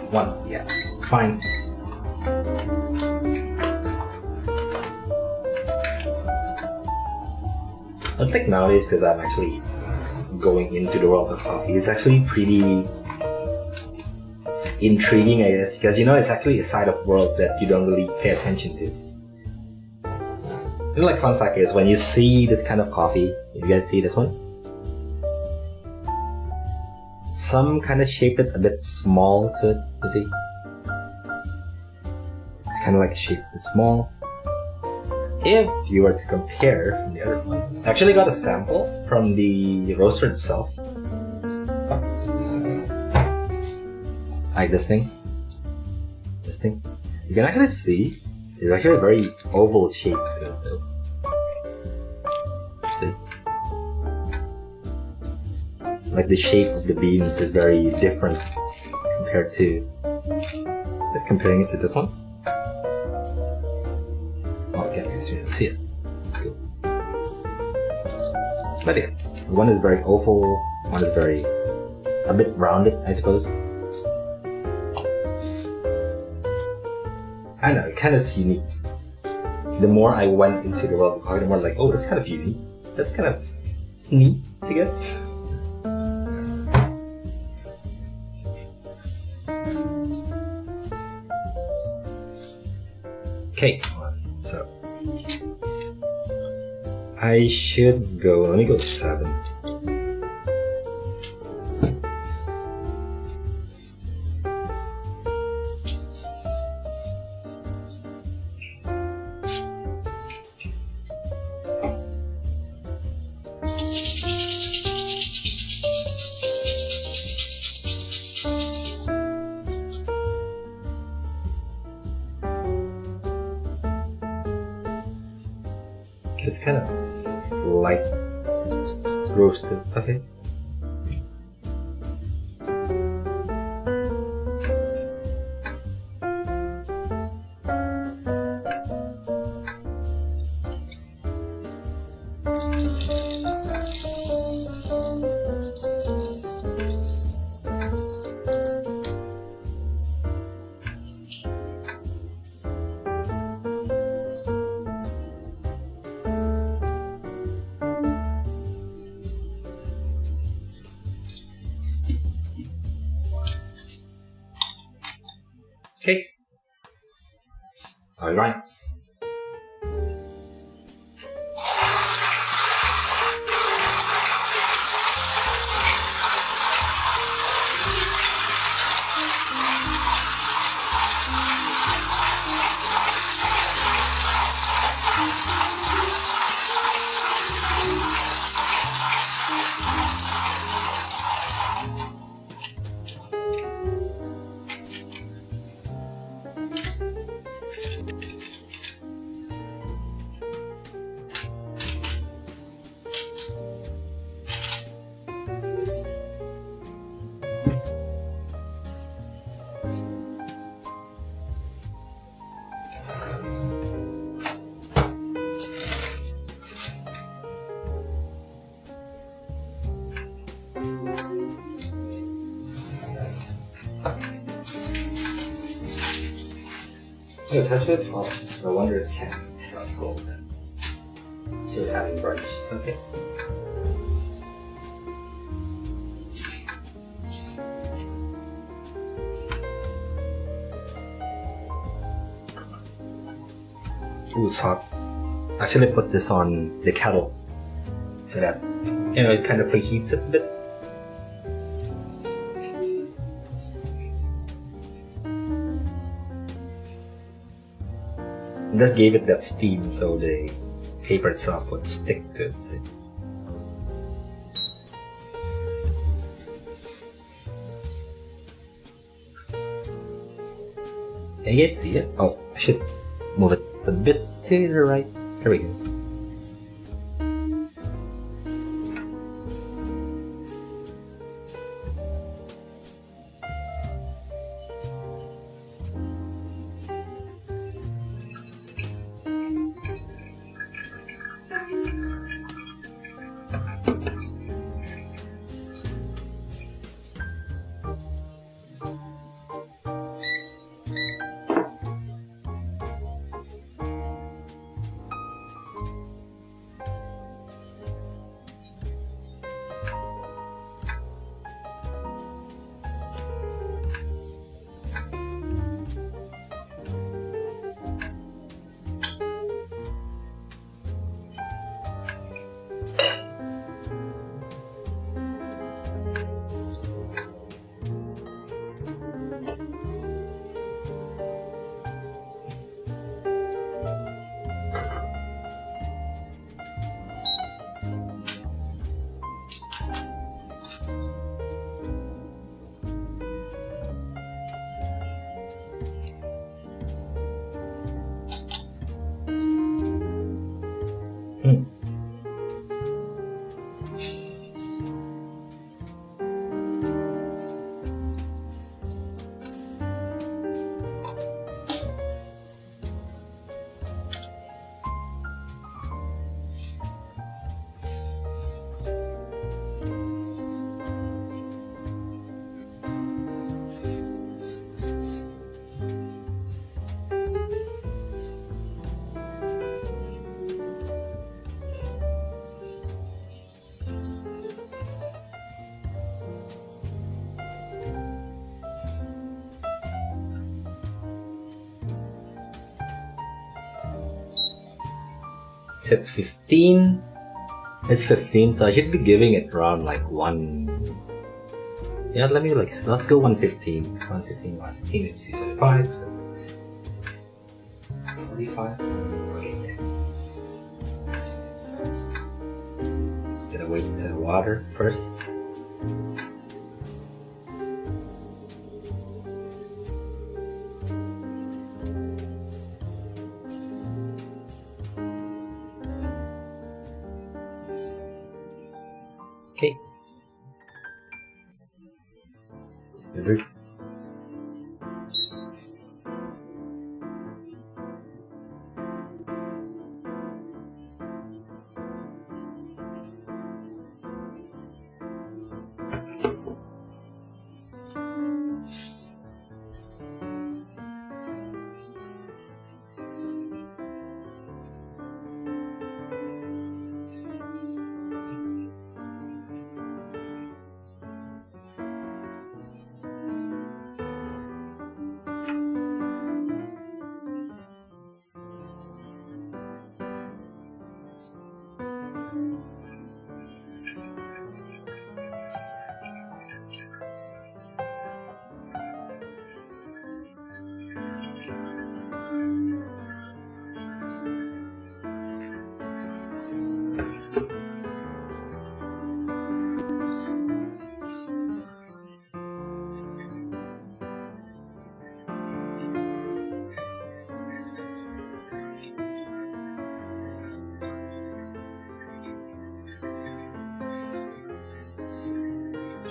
One, yeah, fine. I think nowadays, because I'm actually going into the world of coffee, it's actually pretty intriguing, I guess, because it's actually a side of the world that you don't really pay attention to. Like, fun fact is, when you see this kind of coffee, you guys see this one? Some kind of shaped it a bit small to it, you see? It's kind of like a shape, it's small. If you were to compare from the other one, I actually got a sample from the roaster itself. Like this thing. You can actually see it's actually a very oval shape to it though. See? Like the shape of the beans is very different compared to, let's comparing it to this one. Okay, I guess you didn't see it. Cool. But yeah, one is very oval, one is very, a bit rounded, I suppose. I know, it kind of unique. The more I went into the world of coffee, the more like, oh, that's kind of unique. That's kind of neat, I guess. Okay, so I should go, let me go 7. It's kind of light roasted, okay. Okay. All right. Yeah, touch it. Oh, no wonder it can't go then. She was having brunch. Okay. Ooh, it's hot. Actually, put this on the kettle so that it kind of preheats it a bit. Just gave it that steam so the paper itself would stick to it. See? Can you guys see it? Oh, I should move it a bit to the right. There we go. Set 15. It's 15, so I should be giving it around like 1. Yeah, let's go 115. 115 is 275. So 45. Okay. Gonna wait to water first. Okay. Good.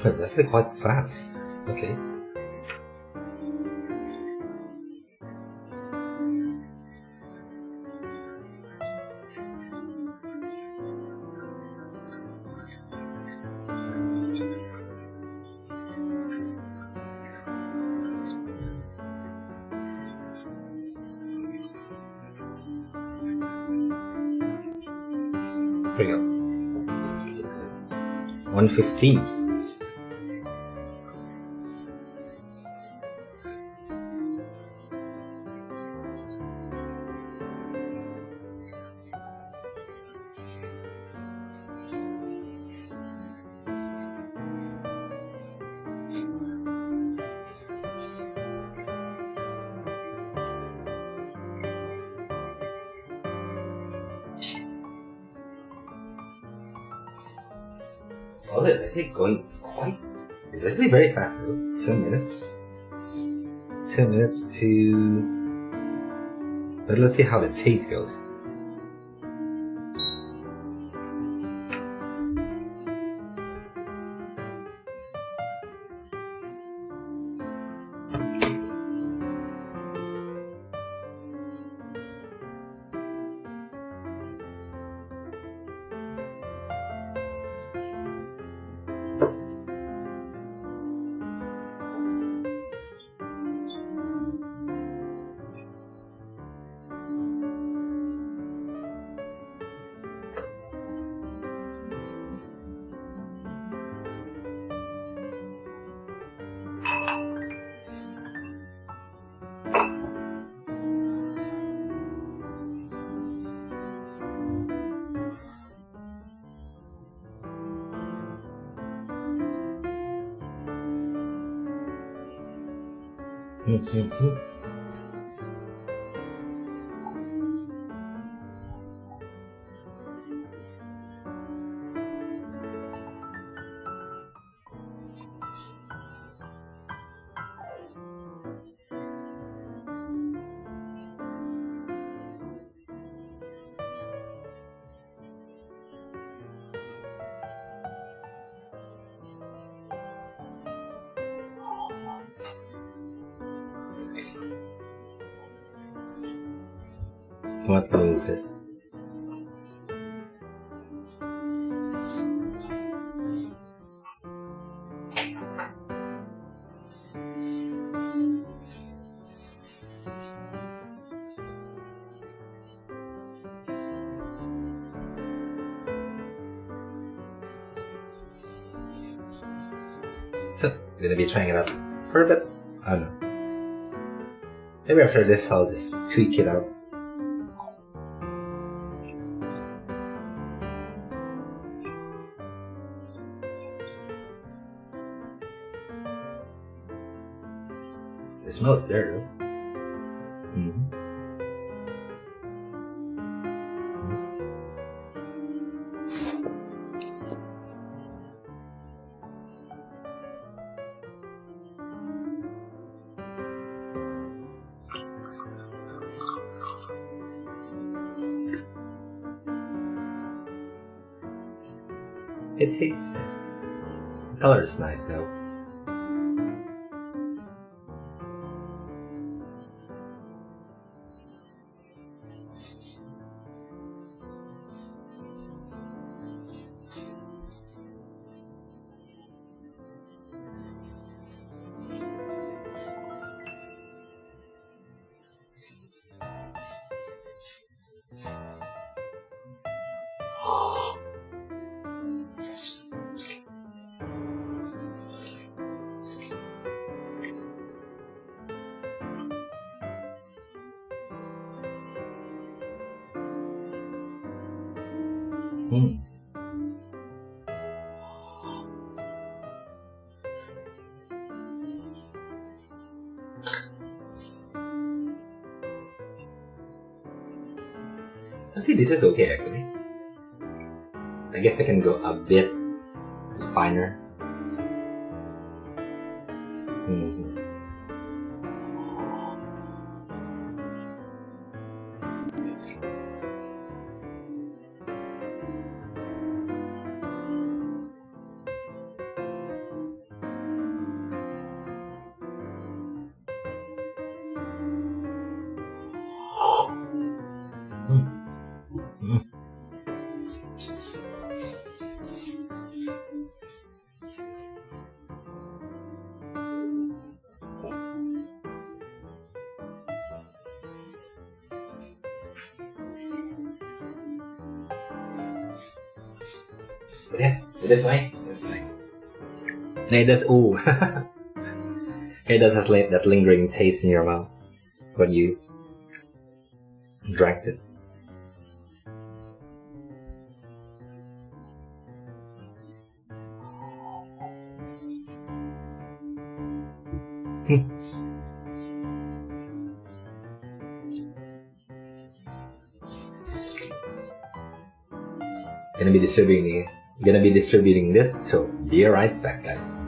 It's actually quite fast. Okay. There we go. 115. Well, it's actually going quite. It's actually very fast though. 2 minutes. 2 minutes to. But let's see how the taste goes. What blue is this? So, I'm gonna be trying it out for a bit. I don't know. Maybe after this I'll just tweak it out. smells there though. Mm-hmm. It tastes. The color is nice though. Mm. I think this is okay actually. I guess I can go a bit finer. Mm-hmm. Mm. But yeah, it is nice. It's nice. It does. Ooh, it does have that lingering taste in your mouth when you drank it. Gonna be distributing this, so be right back, guys.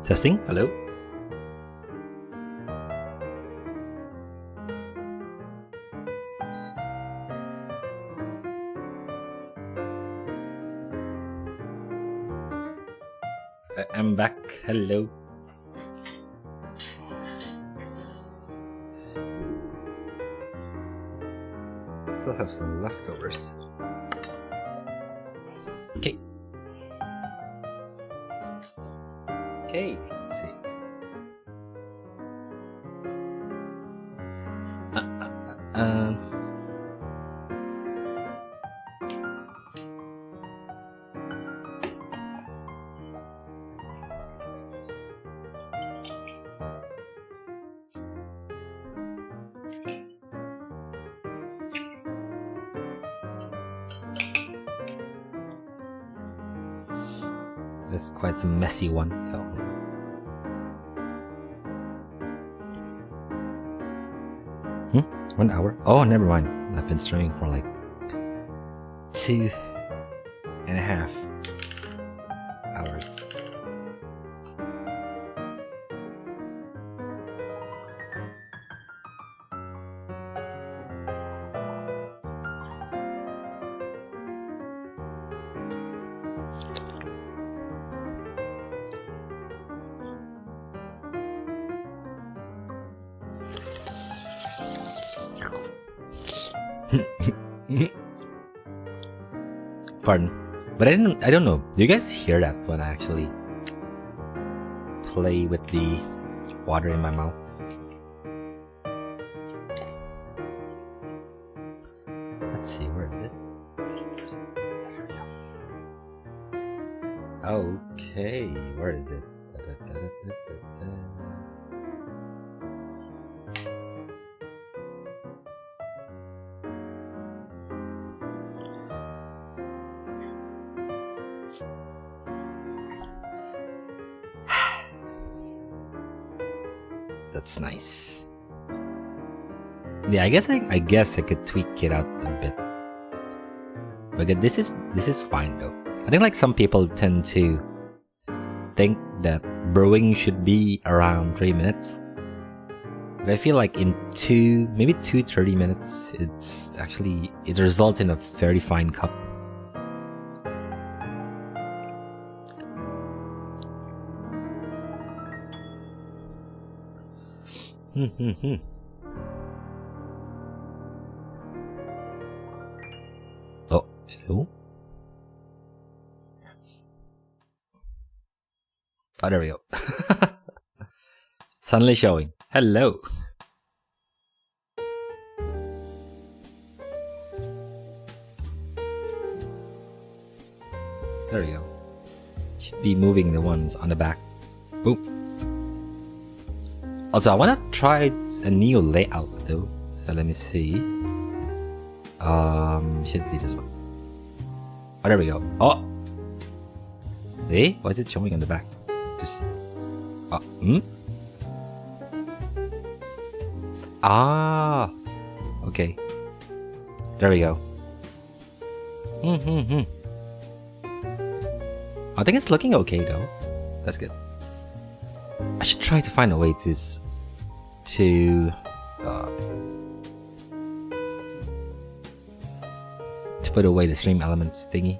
Testing. Hello. I'm back. Hello. Still have some leftovers. Okay. Okay, let's see. That's quite a messy one, so. 1 hour? Oh, never mind. I've been streaming for like 2.5 hours. Pardon, but I don't know. Do you guys hear that when I actually play with the water in my mouth? Let's see, where is it? Okay, where is it? That's nice. Yeah, I guess I could tweak it out a bit. But this is fine though. I think like some people tend to think that brewing should be around 3 minutes. But I feel like in maybe 30 minutes, it results in a very fine cup. Oh, hello? Oh, there we go. Suddenly showing. Hello. There we go. Should be moving the ones on the back. Boom. Also, I want to try a new layout though. So let me see. Should be this one. Oh, there we go. Oh! Hey, why is it showing on the back? Just... Ah! Okay. There we go. I think it's looking okay though. That's good. I should try to find a way to put away the stream elements thingy.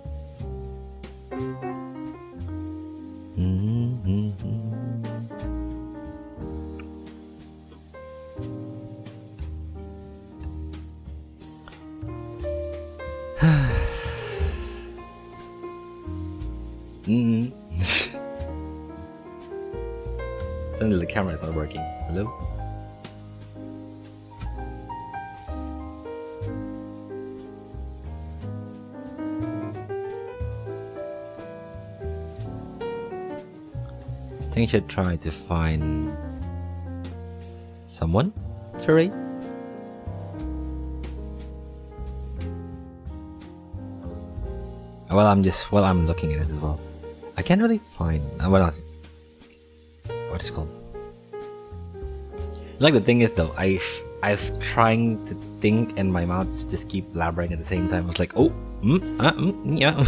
Suddenly the camera is not working. Hello? I think I should try to find someone to rate. Well, I'm looking at it as well. I can't really find. What's it called? Like the thing is though, I've trying to think and my mouth just keep blabbering at the same time. I was like, oh, yeah.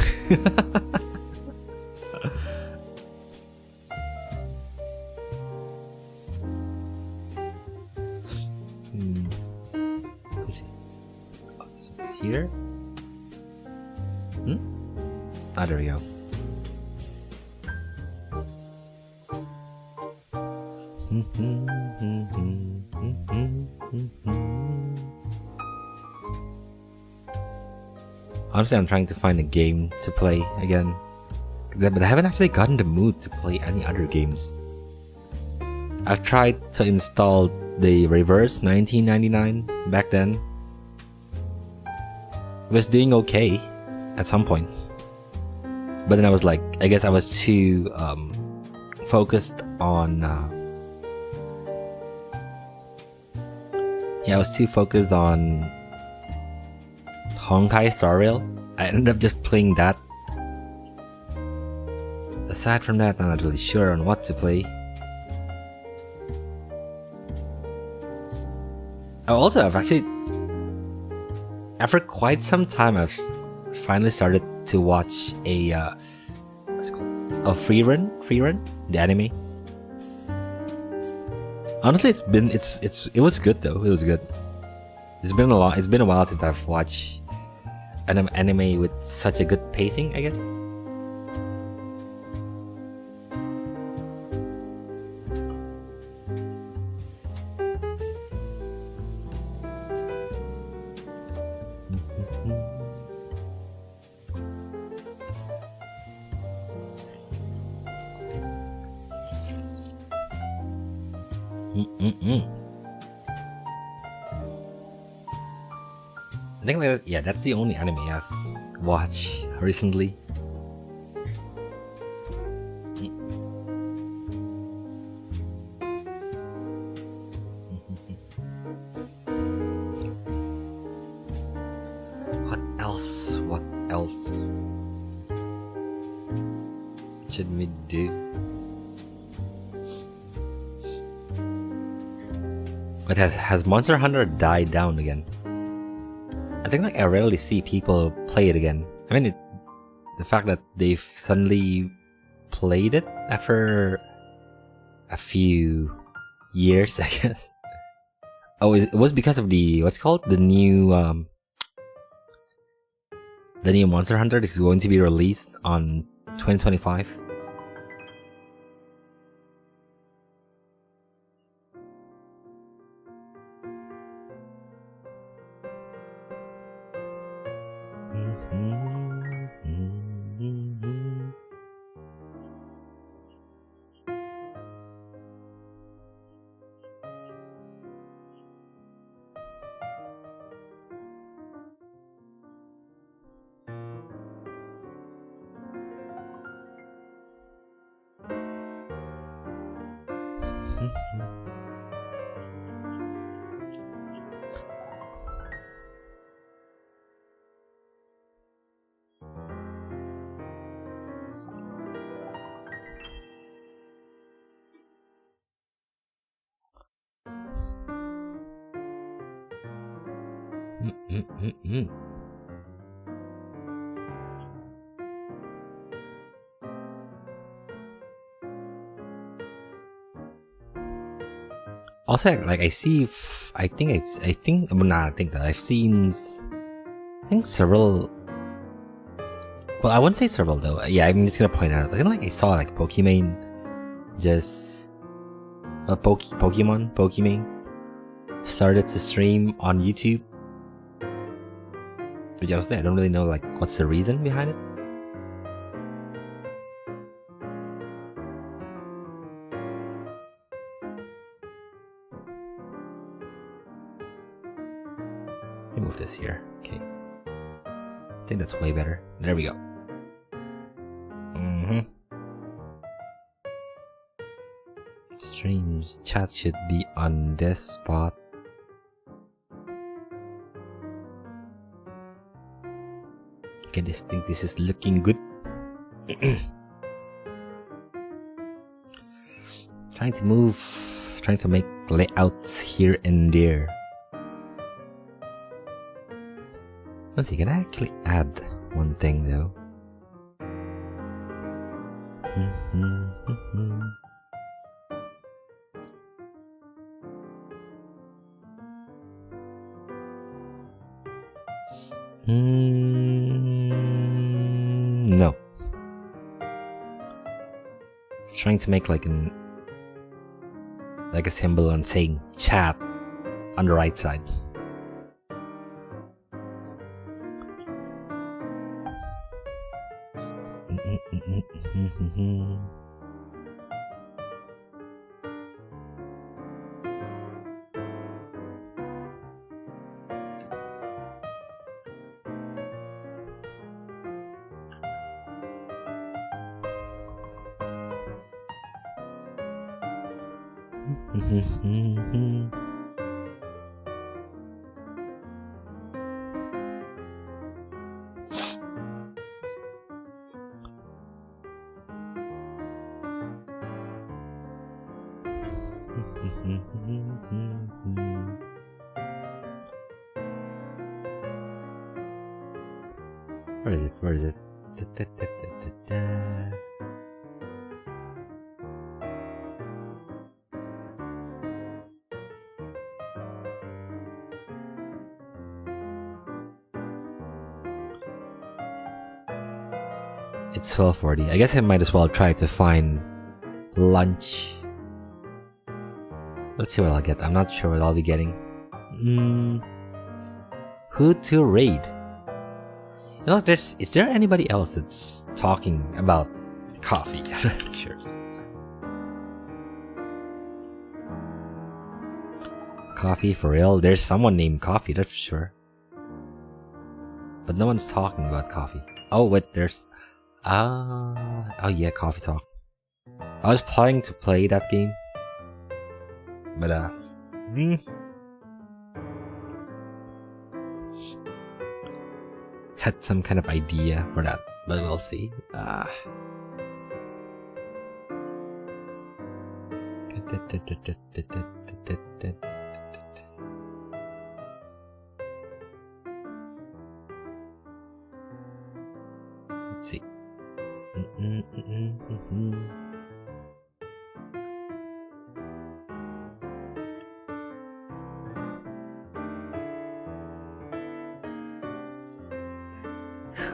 Ah, there we go. Honestly, I'm trying to find a game to play again, but I haven't actually gotten the mood to play any other games. I've tried to install the Reverse 1999 back then. It was doing okay at some point, but then I was like, I guess I was too focused on I was too focused on Honkai Star Rail. I ended up just playing that. Aside from that, I'm not really sure on what to play. I've actually, after quite some time, I've finally started to watch a what's it called? A free run, the anime. Honestly, it was good though. It was good. It's been a while since I've watched an anime with such a good pacing, I guess. I think that's the only anime I've watched recently. What else? What else should we do? But has Monster Hunter died down again? I think I rarely see people play it again. I mean, the fact that they've suddenly played it after a few years, I guess. Oh, it was because of the the new Monster Hunter is going to be released on 2025. Also, I see, I've seen, several. Well, I wouldn't say several though. Yeah, I'm just gonna point out. I think I saw Pokimane, just Pokimane started to stream on YouTube. But honestly, I don't really know what's the reason behind it. Let me move this here. Okay. I think that's way better. There we go. Streams chat should be on this spot. Okay, think this is looking good. Trying to make layouts here and there. Let's see, can I actually add one thing though? No. It's trying to make like a symbol and saying chat on the right side. Where is it? Where is it? It's 12:40. I guess I might as well try to find lunch. Let's see what I'll get. I'm not sure what I'll be getting. Who to raid? You know, is there anybody else that's talking about coffee? I'm not sure. Coffee for real? There's someone named Coffee, that's for sure. But no one's talking about coffee. Oh wait, there's oh yeah, Coffee Talk. I was planning to play that game, but had some kind of idea for that, but we'll see. Let's see.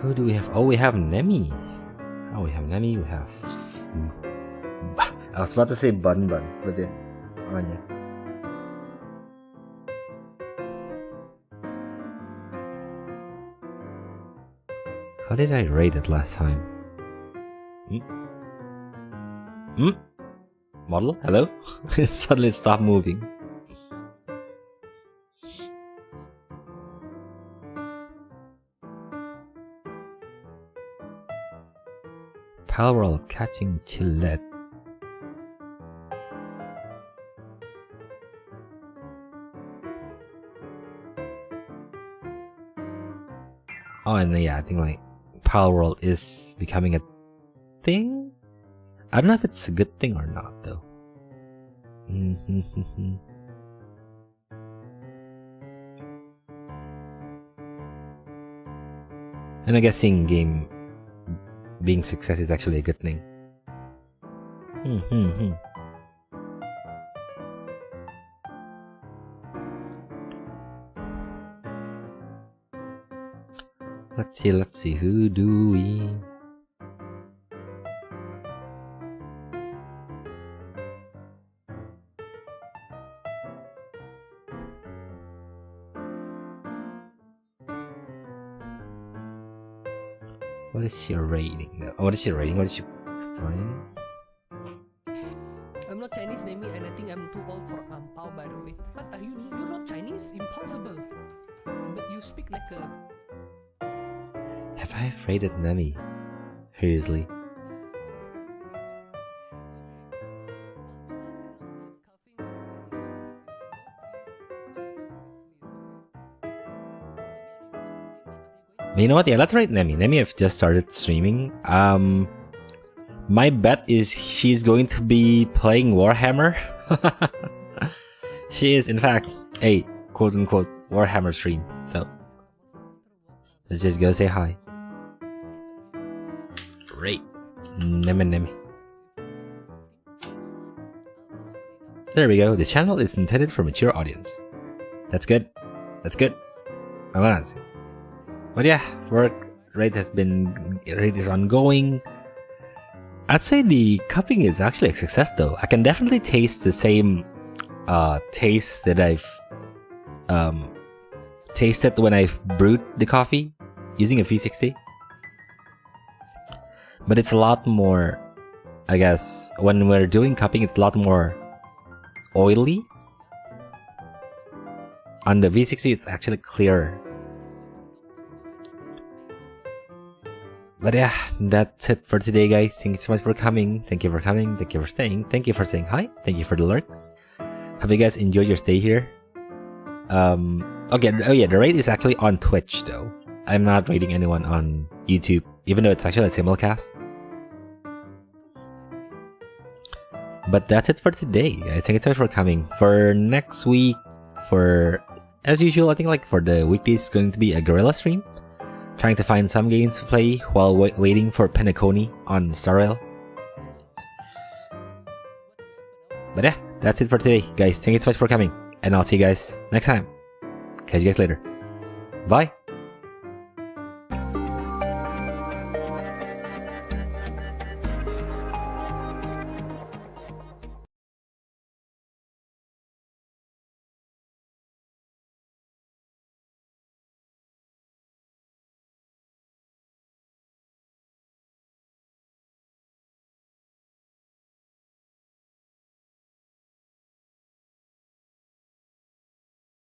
Who do we have? Oh, we have Nemi. Oh, we have Nemi. We have. I was about to say Bun, but yeah, Anya. How did I rate it last time? Model? Hello? It suddenly stopped moving. Palworld catching Chillette. Oh, and yeah, I think like Palworld is becoming a thing. I don't know if it's a good thing or not, though. And I guess seeing game being success is actually a good thing. Let's see, who do we? What is she rating? What is she rating? What is she playing? I'm not Chinese, Nemi, and I think I'm too old for Ampao, by the way. What are you? You're not Chinese? Impossible. But you speak like a... Have I rated Nemi? Seriously? But you know what? Yeah, let's rate Nemi. Nemi have just started streaming. My bet is she's going to be playing Warhammer. She is, in fact, a quote-unquote Warhammer stream. So let's just go say hi. Great. Nemi. There we go. This channel is intended for mature audience. That's good. That's good. I'm gonna answer. But yeah, work rate is ongoing. I'd say the cupping is actually a success though. I can definitely taste the same taste that I've tasted when I've brewed the coffee using a V60. But it's a lot more, I guess, when we're doing cupping, it's a lot more oily. On the V60, it's actually clearer. But yeah, that's it for today, guys. Thank you so much for coming. Thank you for coming. Thank you for staying. Thank you for saying hi. Thank you for the lurks. Hope you guys enjoyed your stay here. Okay. Oh yeah, the raid is actually on Twitch though. I'm not raiding anyone on YouTube, even though it's actually a simulcast. But that's it for today, guys. Thank you so much for coming. For next week, as usual, I think like for the weekdays, it's going to be a guerrilla stream. Trying to find some games to play while waiting for Penacony on Star Rail. But yeah, that's it for today, guys. Thank you so much for coming. And I'll see you guys next time. Catch you guys later. Bye.